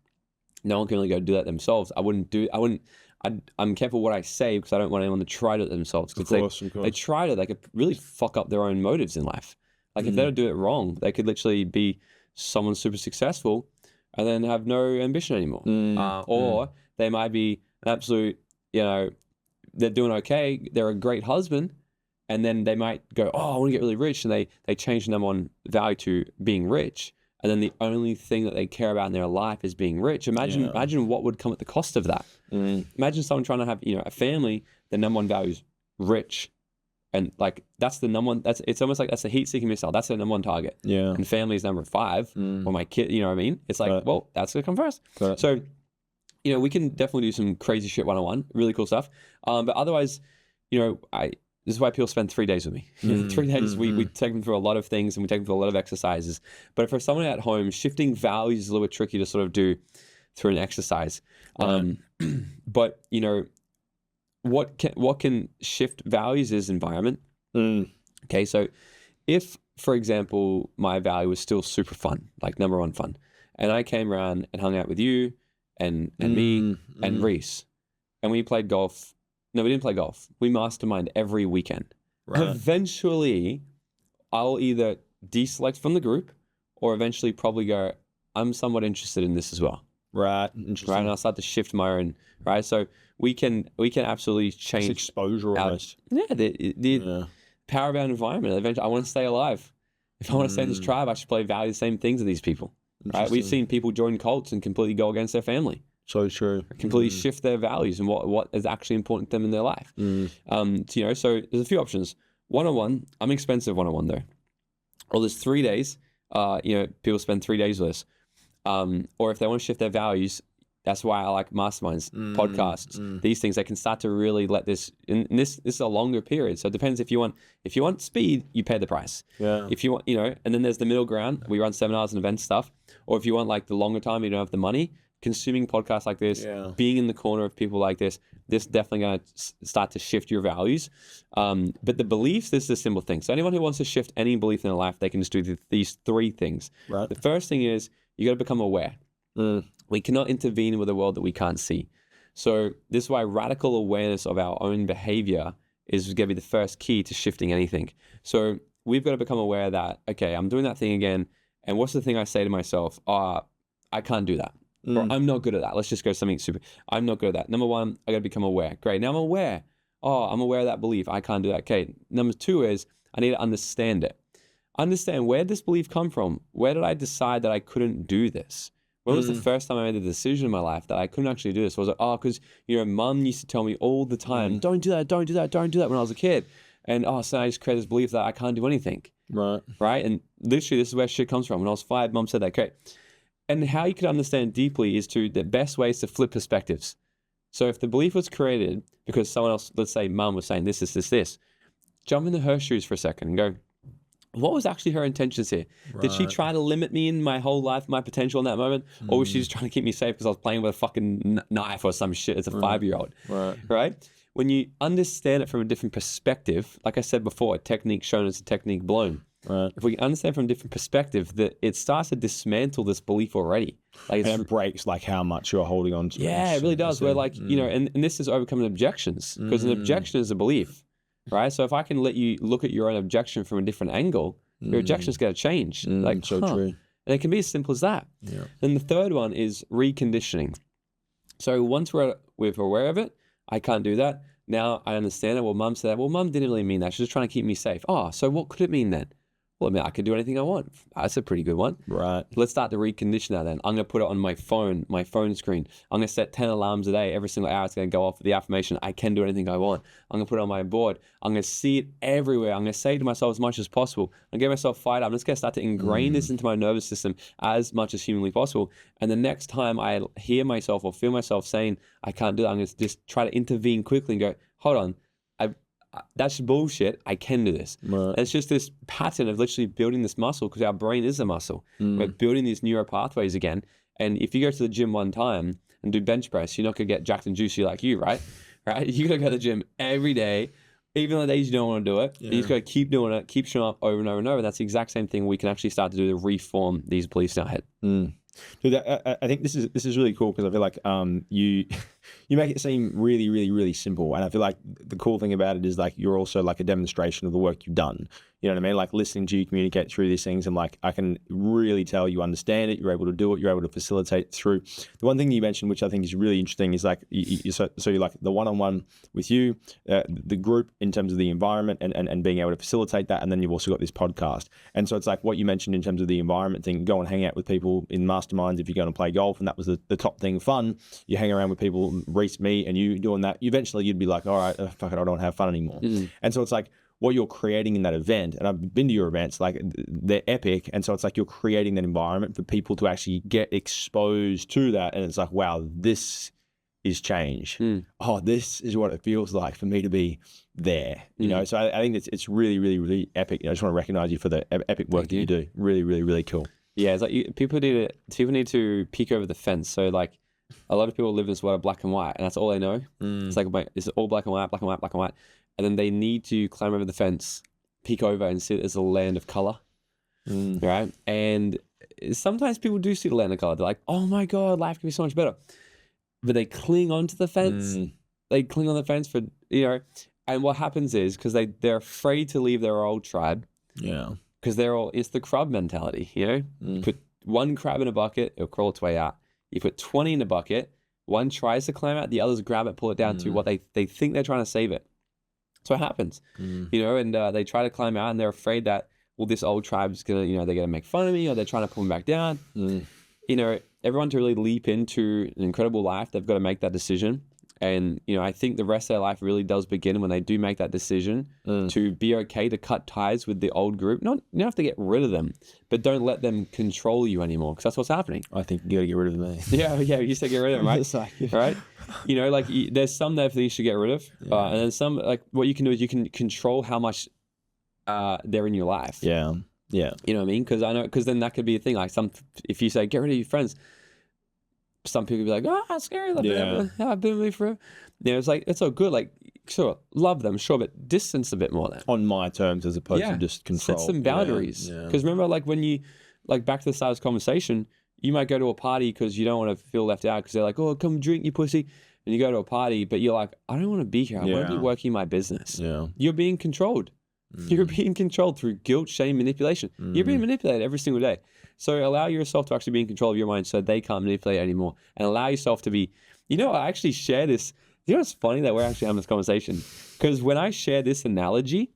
No one can really go do that themselves. I'm careful what I say because I don't want anyone to try to do it themselves. Of course. They try to, they could really fuck up their own motives in life. Like if they don't do it wrong, they could literally be someone super successful and then have no ambition anymore. Or they might be an absolute, they're doing okay, they're a great husband, and then they might go, oh, I want to get really rich, and they change the number one value to being rich, and then the only thing that they care about in their life is being rich. Imagine what would come at the cost of that. Imagine someone trying to have a family, the number one value is rich, and like that's the number one. It's almost like that's a heat-seeking missile. That's the number one target. Yeah, and family is number 5. Or my kid, you know what I mean? It's like, well, that's gonna come first. So. We can definitely do some crazy shit one-on-one, really cool stuff. But otherwise, this is why people spend 3 days with me. 3 days, we take them through a lot of things and we take them through a lot of exercises. But for someone at home, shifting values is a little bit tricky to sort of do through an exercise. But, what can shift values is environment. Okay, so if, for example, my value was still super fun, like number one fun, and I came around and hung out with you, and me and Reese, and we played golf. No, we didn't play golf. We mastermind every weekend. Right. Eventually, I'll either deselect from the group or eventually probably go, I'm somewhat interested in this as well. Right. Interesting. Right, and I'll start to shift my own, right? So we can absolutely change. It's exposure almost. The power of our environment. Eventually, I want to stay alive. If I want to stay in this tribe, I should play value the same things as these people. Right? We've seen people join cults and completely go against their family. So true. Completely shift their values and what is actually important to them in their life. So there's a few options. One-on-one, I'm expensive one-on-one though. Or there's 3 days. People spend 3 days with us. Or if they want to shift their values, that's why I like masterminds, podcasts, these things. They can start to really let this. And this is a longer period, so it depends. If you want speed, you pay the price. Yeah. If you want, and then there's the middle ground. We run seminars and event stuff. Or if you want like the longer time, you don't have the money. Consuming podcasts like this, being in the corner of people like this definitely going to start to shift your values. But the beliefs, this is a simple thing. So anyone who wants to shift any belief in their life, they can just do these 3 things. Right. The first thing is you got to become aware. We cannot intervene with a world that we can't see. So this is why radical awareness of our own behavior is going to be the first key to shifting anything. So we've got to become aware that, okay, I'm doing that thing again. And what's the thing I say to myself? I can't do that. Or I'm not good at that. Let's just go something super. I'm not good at that. Number 1, I got to become aware. Great. Now I'm aware. I'm aware of that belief. I can't do that. Okay. Number 2 is I need to understand it. Understand, where did this belief come from? Where did I decide that I couldn't do this? When was the first time I made a decision in my life that I couldn't actually do this? Was it, because, mum used to tell me all the time, don't do that, don't do that, don't do that when I was a kid. And, so I just created this belief that I can't do anything. Right? And literally, this is where shit comes from. When I was 5, mum said that, okay. And how you could understand deeply is the best way is to flip perspectives. So if the belief was created because someone else, let's say mum was saying this, jump into her shoes for a second and go, what was actually her intentions here? Right. Did she try to limit me in my whole life, my potential in that moment? Or was she just trying to keep me safe because I was playing with a fucking knife or some shit as a 5-year-old? Right? When you understand it from a different perspective, like I said before, a technique shown is a technique blown. Right. If we understand from a different perspective, that it starts to dismantle this belief already. Like and it breaks like how much you're holding on to. Yeah, it really does. Where like, and this is overcoming objections, because an objection is a belief. Right? So if I can let you look at your own objection from a different angle, your objection's going to change. Like, so true. And it can be as simple as that. Yeah. Then the third one is reconditioning. So once we're aware of it, I can't do that. Now I understand it. Well, mum said that. Well, mum didn't really mean that. She's just trying to keep me safe. Oh, so what could it mean then? Well, I mean, I could do anything I want. That's a pretty good one. Right. Let's start to recondition that then. I'm going to put it on my phone screen. I'm going to set 10 alarms a day. Every single hour it's going to go off with the affirmation, I can do anything I want. I'm going to put it on my board. I'm going to see it everywhere. I'm going to say to myself as much as possible. I'm going to get myself fired up. I'm just going to start to ingrain this into my nervous system as much as humanly possible. And the next time I hear myself or feel myself saying, I can't do that, I'm going to just try to intervene quickly and go, hold on. That's bullshit. I can do this. Right. It's just this pattern of literally building this muscle because our brain is a muscle. We're building these neural pathways again. And if you go to the gym one time and do bench press, you're not going to get jacked and juicy like you, right? Right? You got to go to the gym every day, even on the days you don't want to do it. Yeah. You just got to keep doing it, keep showing up over and over and over. And that's the exact same thing we can actually start to do to reform these beliefs in our head. Dude, I think this is really cool because I feel like you make it seem really, really, really simple, and I feel like the cool thing about it is like you're also like a demonstration of the work you've done. You know what I mean? Like listening to you communicate through these things, and like I can really tell you understand it. You're able to do it. You're able to facilitate through. The one thing you mentioned, which I think is really interesting, is like so you're like the one-on-one with you, the group in terms of the environment, and being able to facilitate that, and then you've also got this podcast. And so it's like what you mentioned in terms of the environment thing. Go and hang out with people in masterminds if you're going to play golf, and that was the top thing. Fun. You hang around with people, Reese, me, and you doing that. Eventually, you'd be like, all right, fuck it, I don't have fun anymore. And so it's like, what you're creating in that event, and I've been to your events, like they're epic, and so it's like you're creating that environment for people to actually get exposed to that, and it's like, wow, this is change. Oh, this is what it feels like for me to be there, you know. So I think it's really, really, really epic. I just want to recognize you for the epic work that you do. Really, really, really cool. Yeah, it's like people need to peek over the fence. So like a lot of people live in this world of black and white, and that's all they know. It's like it's all black and white, black and white, black and white. And then they need to climb over the fence, peek over and see it as a land of color, right? And sometimes people do see the land of color. They're like, oh my God, life can be so much better. But they cling onto the fence. They cling on the fence for, you know, and what happens is because they're afraid to leave their old tribe. Yeah. Because it's the crab mentality, you know? You put one crab in a bucket, it'll crawl its way out. You put 20 in a bucket, one tries to climb out, the others grab it, pull it down to what they think they're trying to save it. So it happens, you know, and they try to climb out and they're afraid that, well, this old tribe's going to, you know, they're going to make fun of me or they're trying to pull me back down. You know, everyone to really leap into an incredible life, they've got to make that decision. And, you know, I think the rest of their life really does begin when they do make that decision to be okay to cut ties with the old group. You don't have to get rid of them, but don't let them control you anymore because that's what's happening. I think you got to get rid of me. Yeah, you said get rid of them, right? Right? You know, like there's some there that you should get rid of. And then some, like what you can do is you can control how much they're in your life. Yeah. Yeah. You know what I mean? Because then that could be a thing. Like if you say, get rid of your friends, some people be like, oh, that's scary. I've been with me forever. You know, it's like, it's all good. Like, sure, love them, sure, but distance a bit more then. On my terms as opposed to just control. Set some boundaries. Because remember, like when you, like back to the start of this conversation, you might go to a party because you don't want to feel left out because they're like, oh, come drink, you pussy. And you go to a party, but you're like, I don't want to be here. I want to be working my business. Yeah. You're being controlled. You're being controlled through guilt, shame, manipulation. You're being manipulated every single day. So allow yourself to actually be in control of your mind so they can't manipulate anymore. And allow yourself to be, you know, I actually share this. You know what's funny that we're actually having this conversation? Because when I share this analogy,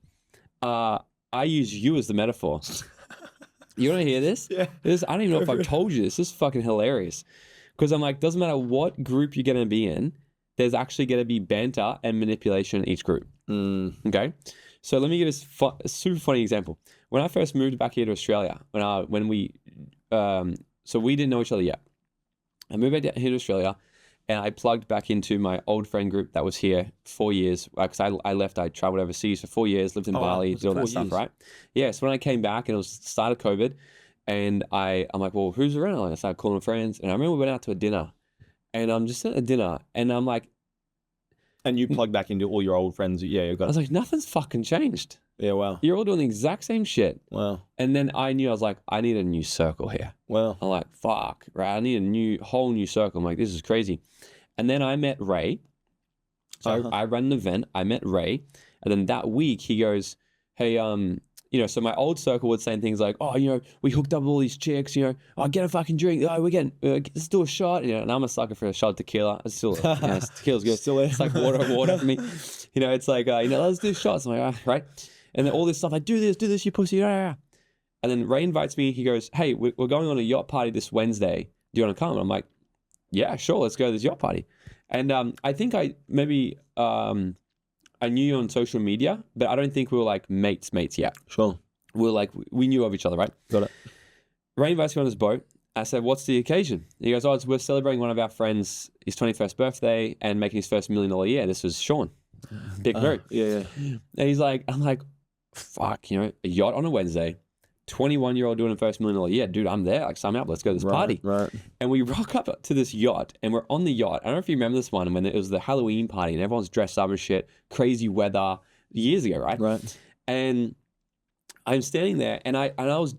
I use you as the metaphor. You want to hear this? Yeah. I don't even know if I've told you this. This is fucking hilarious. Because I'm like, doesn't matter what group you're going to be in, there's actually going to be banter and manipulation in each group. Okay? So let me give this a super funny example. When I first moved back here to Australia, so we didn't know each other yet. I moved back here to Australia, and I plugged back into my old friend group that was here 4 years. Because I left, I traveled overseas for 4 years, lived in Bali, did all that stuff, right? Yeah, so when I came back, and it was the start of COVID, and I'm like, well, who's around? And I started calling friends, and I remember we went out to a dinner, and I'm just at a dinner, and I'm like, and you plug back into all your old friends. Yeah, you've got. I was like, nothing's fucking changed. Yeah, wow. You're all doing the exact same shit. Wow. And then I was like, I need a new circle here. Well, I'm like, fuck, right? I need a whole new circle. I'm like, this is crazy. And then I met Ray. So I ran an event. I met Ray. And then that week he goes, hey, you know, so my old circle would say things like, oh, you know, we hooked up with all these chicks, you know, oh, get a fucking drink. Oh, let's do a shot. You know, and I'm a sucker for a shot of tequila. It's still, you know, tequila's good. Still is. It's like water for me. You know, it's like, let's do shots. I'm like, right. And then all this stuff, like, do this, you pussy. And then Ray invites me. He goes, hey, we're going on a yacht party this Wednesday. Do you want to come? And I'm like, yeah, sure. Let's go to this yacht party. And I think I knew you on social media, but I don't think we were like mates yet. Sure. We knew of each other, right? Got it. Ray invites me on his boat. I said, what's the occasion? He goes, we're celebrating one of our friends, his 21st birthday and making his first $1 million year. This was Sean. Big group. Yeah. And he's like, I'm like, fuck, a yacht on a Wednesday, 21-year-old doing a first $1 million year. Dude, I'm there. Like, sign me up. Let's go to this party. Right. And we rock up to this yacht and we're on the yacht. I don't know if you remember this one when it was the Halloween party and everyone's dressed up and shit, crazy weather years ago, right? Right. And I'm standing there and I was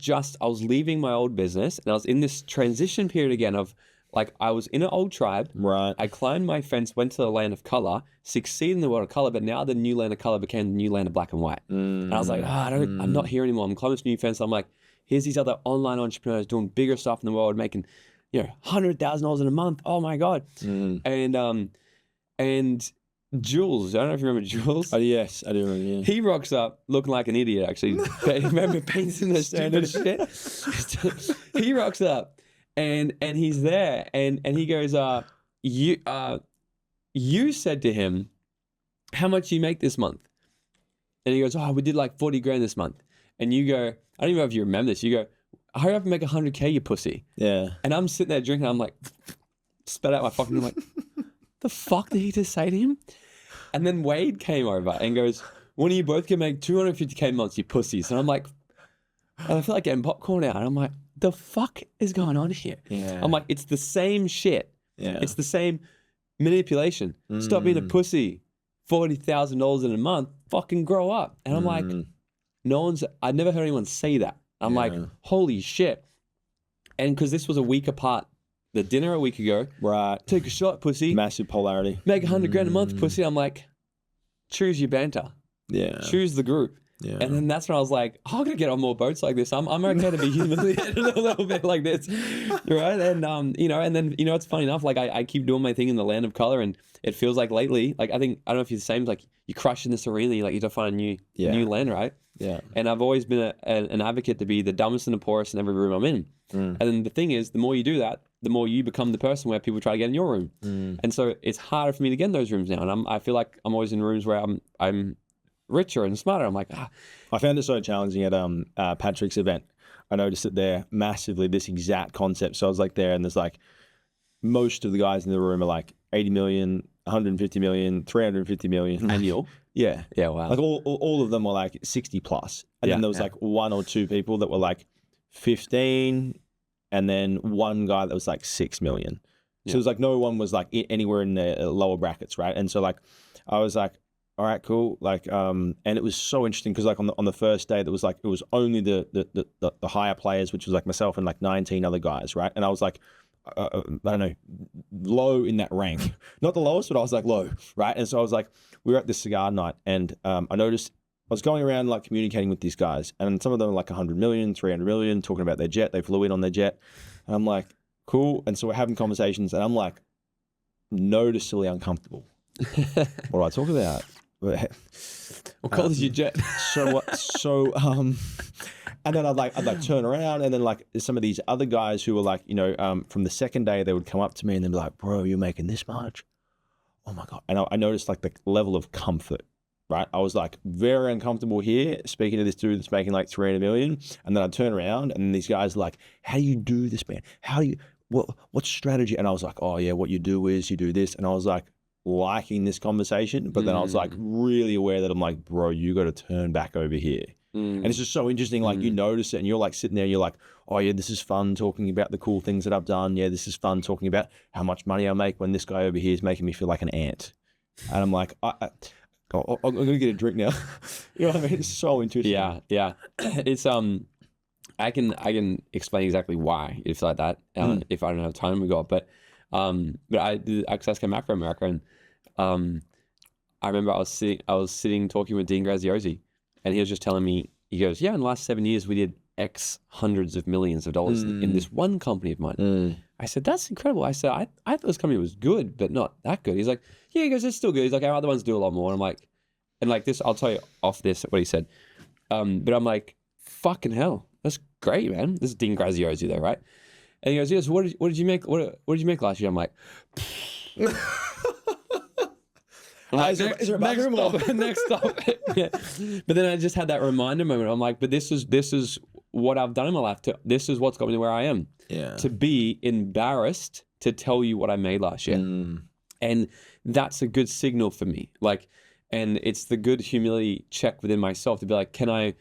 leaving my old business and I was in this transition period again of like, I was in an old tribe. Right. I climbed my fence, went to the land of color, succeeded in the world of color, but now the new land of color became the new land of black and white. And I was like, I'm not here anymore. I'm climbing this new fence. I'm like, here's these other online entrepreneurs doing bigger stuff in the world, making, $100,000 in a month. Oh my God. And Jules, I don't know if you remember Jules. Oh, yes, I do remember, yeah. He rocks up looking like an idiot, actually. Remember painting the standard shit? He rocks up and he's there and he goes, you said to him, how much do you make this month? And he goes, we did like 40 grand this month. And you go, I don't even know if you remember this. You go, hurry up and make 100K, you pussy. Yeah. And I'm sitting there drinking. I'm like, spat out my fucking, I'm like, the fuck did he just say to him? And then Wade came over and goes, one of you both can make 250K months, you pussies. And I'm like, I feel like getting popcorn out. And I'm like, the fuck is going on here? Yeah. I'm like, it's the same shit. Yeah. It's the same manipulation. Stop being a pussy. $40,000 in a month, fucking grow up. And I'm like, I'd never heard anyone say that. I'm like, holy shit. And because this was a week apart, the dinner a week ago. Right. Take a shot, pussy. Massive polarity. Make 100 grand a month, pussy. I'm like, choose your banter. Yeah. Choose the group. Yeah. And then that's when I was like, I'm going to get on more boats like this. I'm okay to be humiliated a little bit like this. Right. And, and then, it's funny enough, like I keep doing my thing in the land of color and it feels like lately, like I don't know if you're the same, like you crush in this arena, you have to find a new land, right? Yeah. And I've always been an advocate to be the dumbest and the poorest in every room I'm in. And then the thing is, the more you do that, the more you become the person where people try to get in your room. And so it's harder for me to get in those rooms now. And I feel like I'm always in rooms where I'm richer and smarter. I'm like, I found it so challenging at Patrick's event. I noticed it there massively, this exact concept. So I was like there and there's like, most of the guys in the room are like 80 million, 150 million, 350 million. annual. Yeah. Yeah, wow. Like all of them were like 60 plus. And then there was like one or two people that were like 15 and then one guy that was like 6 million. So it was like no one was like anywhere in the lower brackets, right? And so like I was like, all right, cool. Like, and it was so interesting because like on the first day, there was like it was only the higher players, which was like myself and like 19 other guys, right? And I was like, I don't know, low in that rank, not the lowest, but I was like low, right? And so I was like, we were at this cigar night, and I noticed I was going around like communicating with these guys, and some of them were like 100 million, 300 million, talking about their jet. They flew in on their jet, and I'm like, cool. And so we're having conversations, and I'm like, noticeably uncomfortable. What do I talk about? What color is your jet? So what? So and then I'd like turn around, and then like some of these other guys who were like, from the second day, they would come up to me and they'd be like, bro, you're making this much? Oh my God. And I noticed like the level of comfort, right? I was like very uncomfortable here speaking to this dude that's making like 300 million. And then I'd turn around and these guys are like, how do you do this, man? How do you, what's strategy? And I was like, oh yeah, what you do is you do this. And I was like liking this conversation, but then I was like really aware that I'm like, bro, you got to turn back over here. And it's just so interesting, like you notice it and you're like sitting there, you're like, oh yeah, this is fun talking about the cool things that I've done. Yeah, this is fun talking about how much money I make when this guy over here is making me feel like an ant. And I'm like, I'm going to get a drink now. You know what I mean? It's so interesting. Yeah. It's, I can explain exactly why it's like that if I don't have time we got. But I did Access Macro America, and I remember I was sitting talking with Dean Graziosi, and he was just telling me, he goes, yeah, in the last 7 years we did X hundreds of millions of dollars in this one company of mine. I said, that's incredible. I said, I thought this company was good, but not that good. He's like, yeah, he goes, it's still good. He's like, our other ones do a lot more. And I'm like, and like this, I'll tell you off this what he said. But I'm like, fucking hell, that's great, man. This is Dean Graziosi though, right? And he goes, yes. What did you make? What did you make last year? I'm like, is there a bathroom or next stop? Yeah. But then I just had that reminder moment. I'm like, but this is what I've done in my life. This is what's got me to where I am. Yeah. To be embarrassed to tell you what I made last year. And that's a good signal for me. Like, and it's the good humility check within myself to be like, can I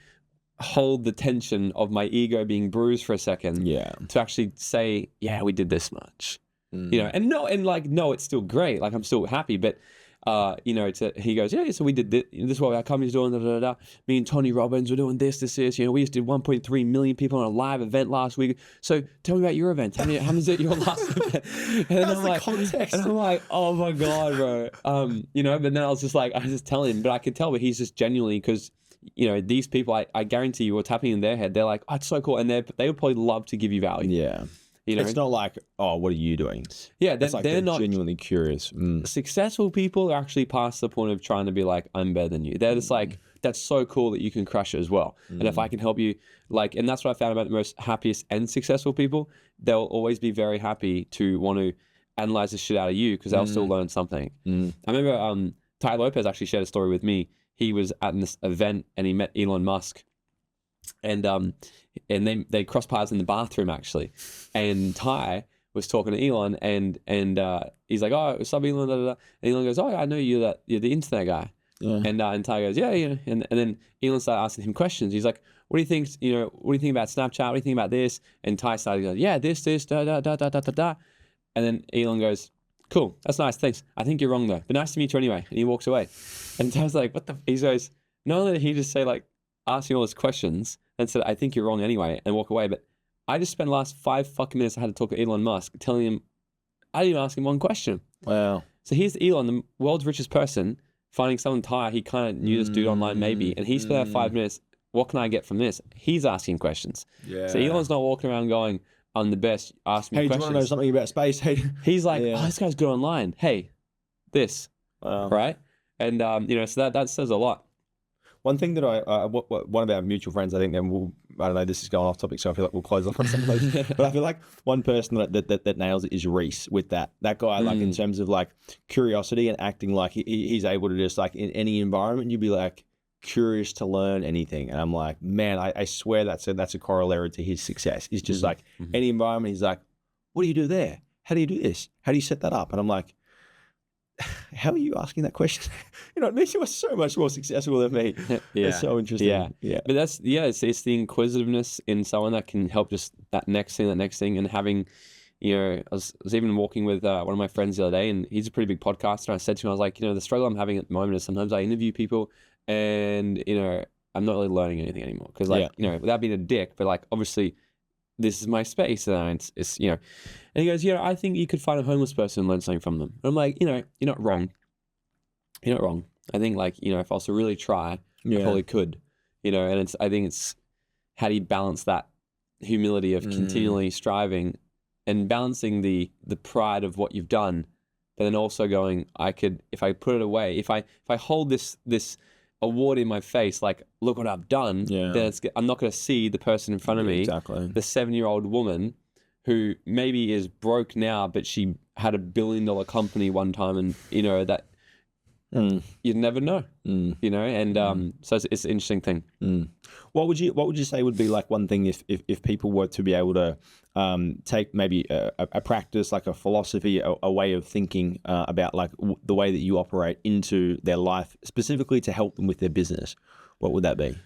hold the tension of my ego being bruised for a second? Yeah. To actually say, yeah, we did this much. You know, and no, it's still great. Like, I'm still happy, but you know, he goes, yeah, so we did this. This is what our company's doing. Da, da, da. Me and Tony Robbins were doing this. You know, we just did 1.3 million people on a live event last week. So tell me about your event. How many is it your last event? And I'm like, context. And I'm like, oh my God, bro. You know, but then I was just telling him, but I could tell, but he's just genuinely, because, you know, these people, I guarantee you what's happening in their head. They're like, oh, it's so cool. And they would probably love to give you value. Yeah. You know? It's not like, oh, what are you doing? Yeah, it's like they're not genuinely curious. Successful people are actually past the point of trying to be like, I'm better than you. They're just like, that's so cool that you can crush it as well. And if I can help you, like, and that's what I found about the most happiest and successful people, they'll always be very happy to want to analyze the shit out of you because they'll still learn something. I remember Ty Lopez actually shared a story with me. He was at this event and he met Elon Musk. And they crossed paths in the bathroom actually, and Ty was talking to Elon, and he's like, oh, what's up, Elon? Da, da, da. And Elon goes, oh, I know you're the internet guy. Yeah. And Ty goes, yeah, yeah. And then Elon started asking him questions. He's like, what do you think? You know, what do you think about Snapchat? What do you think about this? And Ty started going, yeah, this, da da da da da da da. And then Elon goes, cool, that's nice, thanks. I think you're wrong though, but nice to meet you anyway. And he walks away. And Ty's like, what the? He goes, not only did he just say like, asking all those questions and said, I think you're wrong anyway, and walk away. But I just spent the last 5 fucking minutes I had to talk to Elon Musk, telling him, I didn't even ask him one question. Wow. So here's Elon, the world's richest person, finding someone Thai, he kind of knew this dude online maybe, and he spent 5 minutes, what can I get from this? He's asking questions. Yeah. So Elon's not walking around going, I'm the best, ask me questions. Hey, do you want to know something about space? Hey. He's like, oh, this guy's good online. Hey, this. Wow. Right? And, you know, so that says a lot. One thing that one of our mutual friends, I think, then I don't know, this is going off topic, so I feel like we'll close off on some of those. But I feel like one person that nails it is Reese with that guy, like in terms of like curiosity and acting like he's able to just like in any environment, you'd be like curious to learn anything. And I'm like, man, I swear that's a corollary to his success. He's just like any environment, he's like, what do you do there? How do you do this? How do you set that up? And I'm like, how are you asking that question? You know, it makes you so much more successful than me. Yeah. It's so interesting. Yeah. But that's, it's the inquisitiveness in someone that can help just that next thing. And having, you know, I was even walking with one of my friends the other day, and he's a pretty big podcaster. And I said to him, I was like, you know, the struggle I'm having at the moment is sometimes I interview people and, you know, I'm not really learning anything anymore. Because like, you know, without being a dick, but like, obviously, this is my space, and it's you know. And he goes, I think you could find a homeless person and learn something from them. And I'm like, you know, you're not wrong. You're not wrong. I think like, you know, if I was to really try, I probably could, you know. And I think it's how do you balance that humility of continually striving and balancing the pride of what you've done, but then also going, I could, if I put it away, if I hold this award in my face, like, look what I've done, then I'm not going to see the person in front of me, the 7-year-old woman who maybe is broke now, but she had $1 billion company one time, and you know that you'd never know, you know, and so it's an interesting thing. What would you say would be like one thing if people were to be able to take maybe a practice, like a philosophy, a way of thinking about like the way that you operate into their life, specifically to help them with their business? What would that be?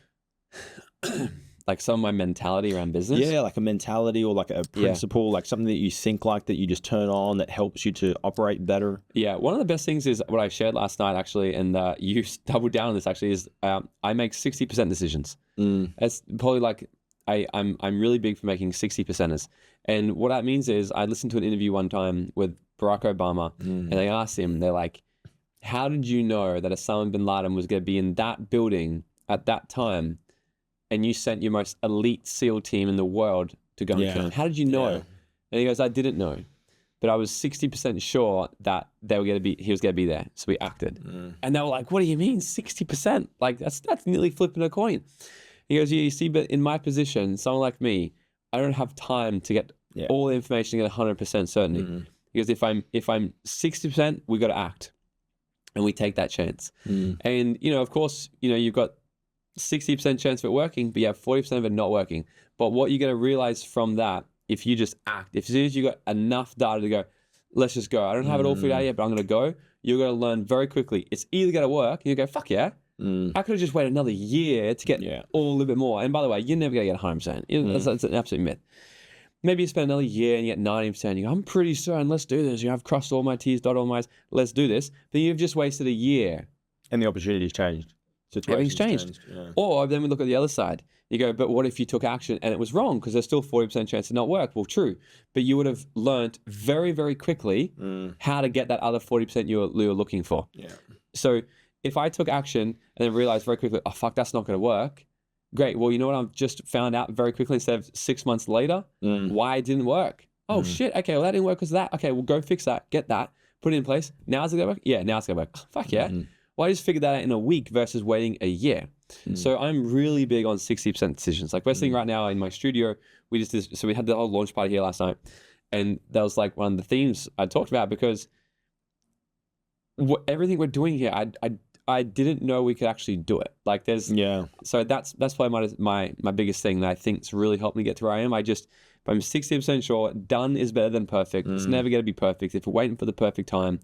Like some of my mentality around business? Yeah, like a mentality or like a principle, like something that you think like that you just turn on that helps you to operate better. Yeah, one of the best things is what I shared last night actually, and you doubled down on this actually, is I make 60% decisions. It's probably like I'm really big for making 60%ers. And what that means is I listened to an interview one time with Barack Obama, and they asked him, they're like, how did you know that Osama bin Laden was going to be in that building at that time, and you sent your most elite SEAL team in the world to go and kill him? How did you know? And he goes, I didn't know. but I was 60% sure that he was going to be there. So we acted. And they were like, what do you mean 60%? Like that's nearly flipping a coin. He goes, yeah, you see, but in my position, someone like me, I don't have time to get all the information to get 100% certainty. Because if I'm 60%, we got to act. And we take that chance. And, of course, you've got 60% chance of it working, but you have 40% of it not working. But what you're going to realize from that, if you just act, if as soon as you got enough data to go, let's just go. I don't have it all figured out yet, but I'm going to go. You're going to learn very quickly. It's either going to work, and you go, fuck yeah. I could have just waited another year to get all a little bit more. And by the way, you're never going to get 100%. That's an absolute myth. Maybe you spend another year and you get 90%. You go, I'm pretty certain, let's do this. I've crossed all my T's, dotted all my I's, let's do this. Then you've just wasted a year. And the opportunity's changed. Everything's changed. Yeah. Or then we look at the other side. You go, but what if you took action and it was wrong? Because there's still 40% chance to not work. Well, true. But you would have learned very, very quickly how to get that other 40% you were looking for. Yeah. So if I took action and then realized very quickly, oh, fuck, that's not going to work. Great. Well, you know what? I've just found out very quickly instead of 6 months later why it didn't work. Oh, shit. Okay. Well, that didn't work because of that. Okay. Well, go fix that. Get that. Put it in place. Now it's going to work? Yeah. Now it's going to work. Fuck yeah. Well, I just figured that out in a week versus waiting a year. So I'm really big on 60% decisions. Like we're sitting right now in my studio. We just did, so we had the whole launch party here last night. And that was like one of the themes I talked about because everything we're doing here, I didn't know we could actually do it. Like there's, so that's probably my biggest thing that I think's really helped me get to where I am. I'm 60% sure done is better than perfect. It's never going to be perfect. If we're waiting for the perfect time,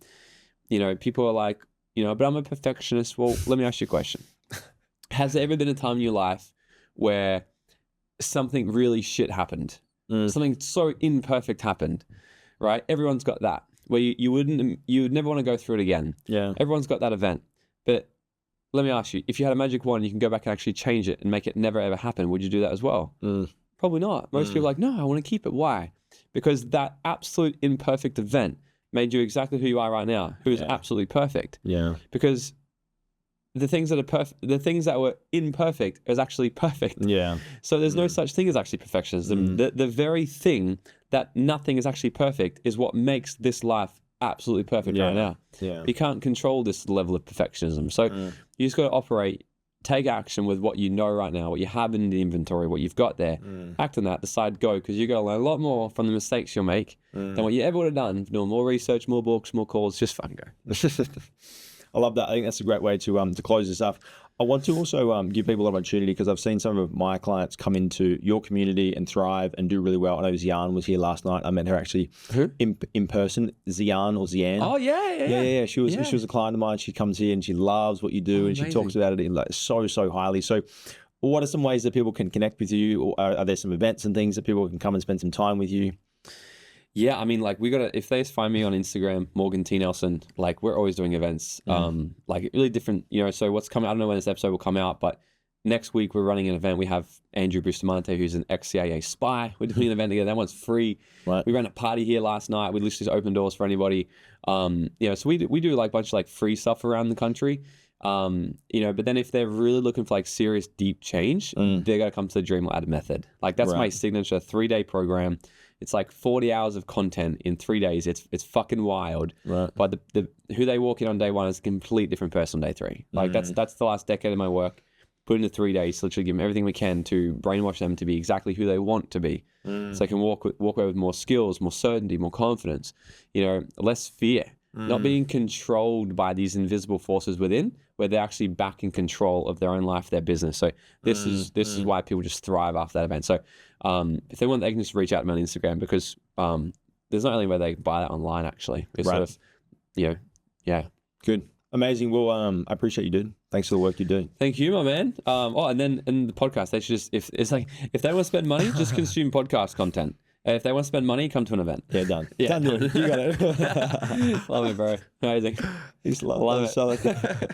people are like, but I'm a perfectionist. Well, let me ask you a question. Has there ever been a time in your life where something really shit happened? Something so imperfect happened, right? Everyone's got that where you would never want to go through it again. Yeah. Everyone's got that event. But let me ask you, if you had a magic wand, you can go back and actually change it and make it never ever happen. Would you do that as well? Probably not. Most people are like, no, I want to keep it. Why? Because that absolute imperfect event made you exactly who you are right now, who is absolutely perfect. Yeah. Because the things that are the things that were imperfect is actually perfect. Yeah. So there's no such thing as actually perfectionism. The very thing that nothing is actually perfect is what makes this life absolutely perfect right now. Yeah. You can't control this level of perfectionism. So you just got to operate, take action with what you know right now, what you have in the inventory, what you've got there. Act on that, decide, go, because you're going to learn a lot more from the mistakes you'll make than what you ever would have done. Doing more research, more books, more calls, just fucking go. I love that. I think that's a great way to close this up. I want to also give people an opportunity because I've seen some of my clients come into your community and thrive and do really well. I know Zian was here last night. I met her actually in person. Zian or Zian. Oh yeah. She was a client of mine. She comes here and she loves what you do and she talks about it in like so highly. So, what are some ways that people can connect with you? Or are there some events and things that people can come and spend some time with you? Yeah, I mean, like if they find me on Instagram, Morgan T. Nelson, like we're always doing events, like really different, so what's coming, I don't know when this episode will come out, but next week we're running an event. We have Andrew Bustamante, who's an ex-CIA spy. We're doing an event together. That one's free. Right. We ran a party here last night. We literally just opened doors for anybody. So we do like a bunch of like free stuff around the country. But then if they're really looking for like serious deep change, they're gonna come to the Dream Ladder Method. Like that's my signature 3-day program. It's like 40 hours of content in 3 days. It's fucking wild. Right. But the who they walk in on day one is a complete different person on day 3. Like that's the last decade of my work. Put into 3 days, literally give them everything we can to brainwash them to be exactly who they want to be. So they can walk away with more skills, more certainty, more confidence, less fear. Not being controlled by these invisible forces within, where they're actually back in control of their own life, their business. So this is why people just thrive after that event. So if they want, they can just reach out to me on Instagram because there's not only where they buy that online actually. It's sort of, Good. Amazing. Well, I appreciate you, dude. Thanks for the work you do. Thank you, my man. And then in the podcast, they should just if they want to spend money, just consume podcast content. If they want to spend money, come to an event. Yeah, done. Yeah. Done. You got it. Love it, bro. Amazing. Love it.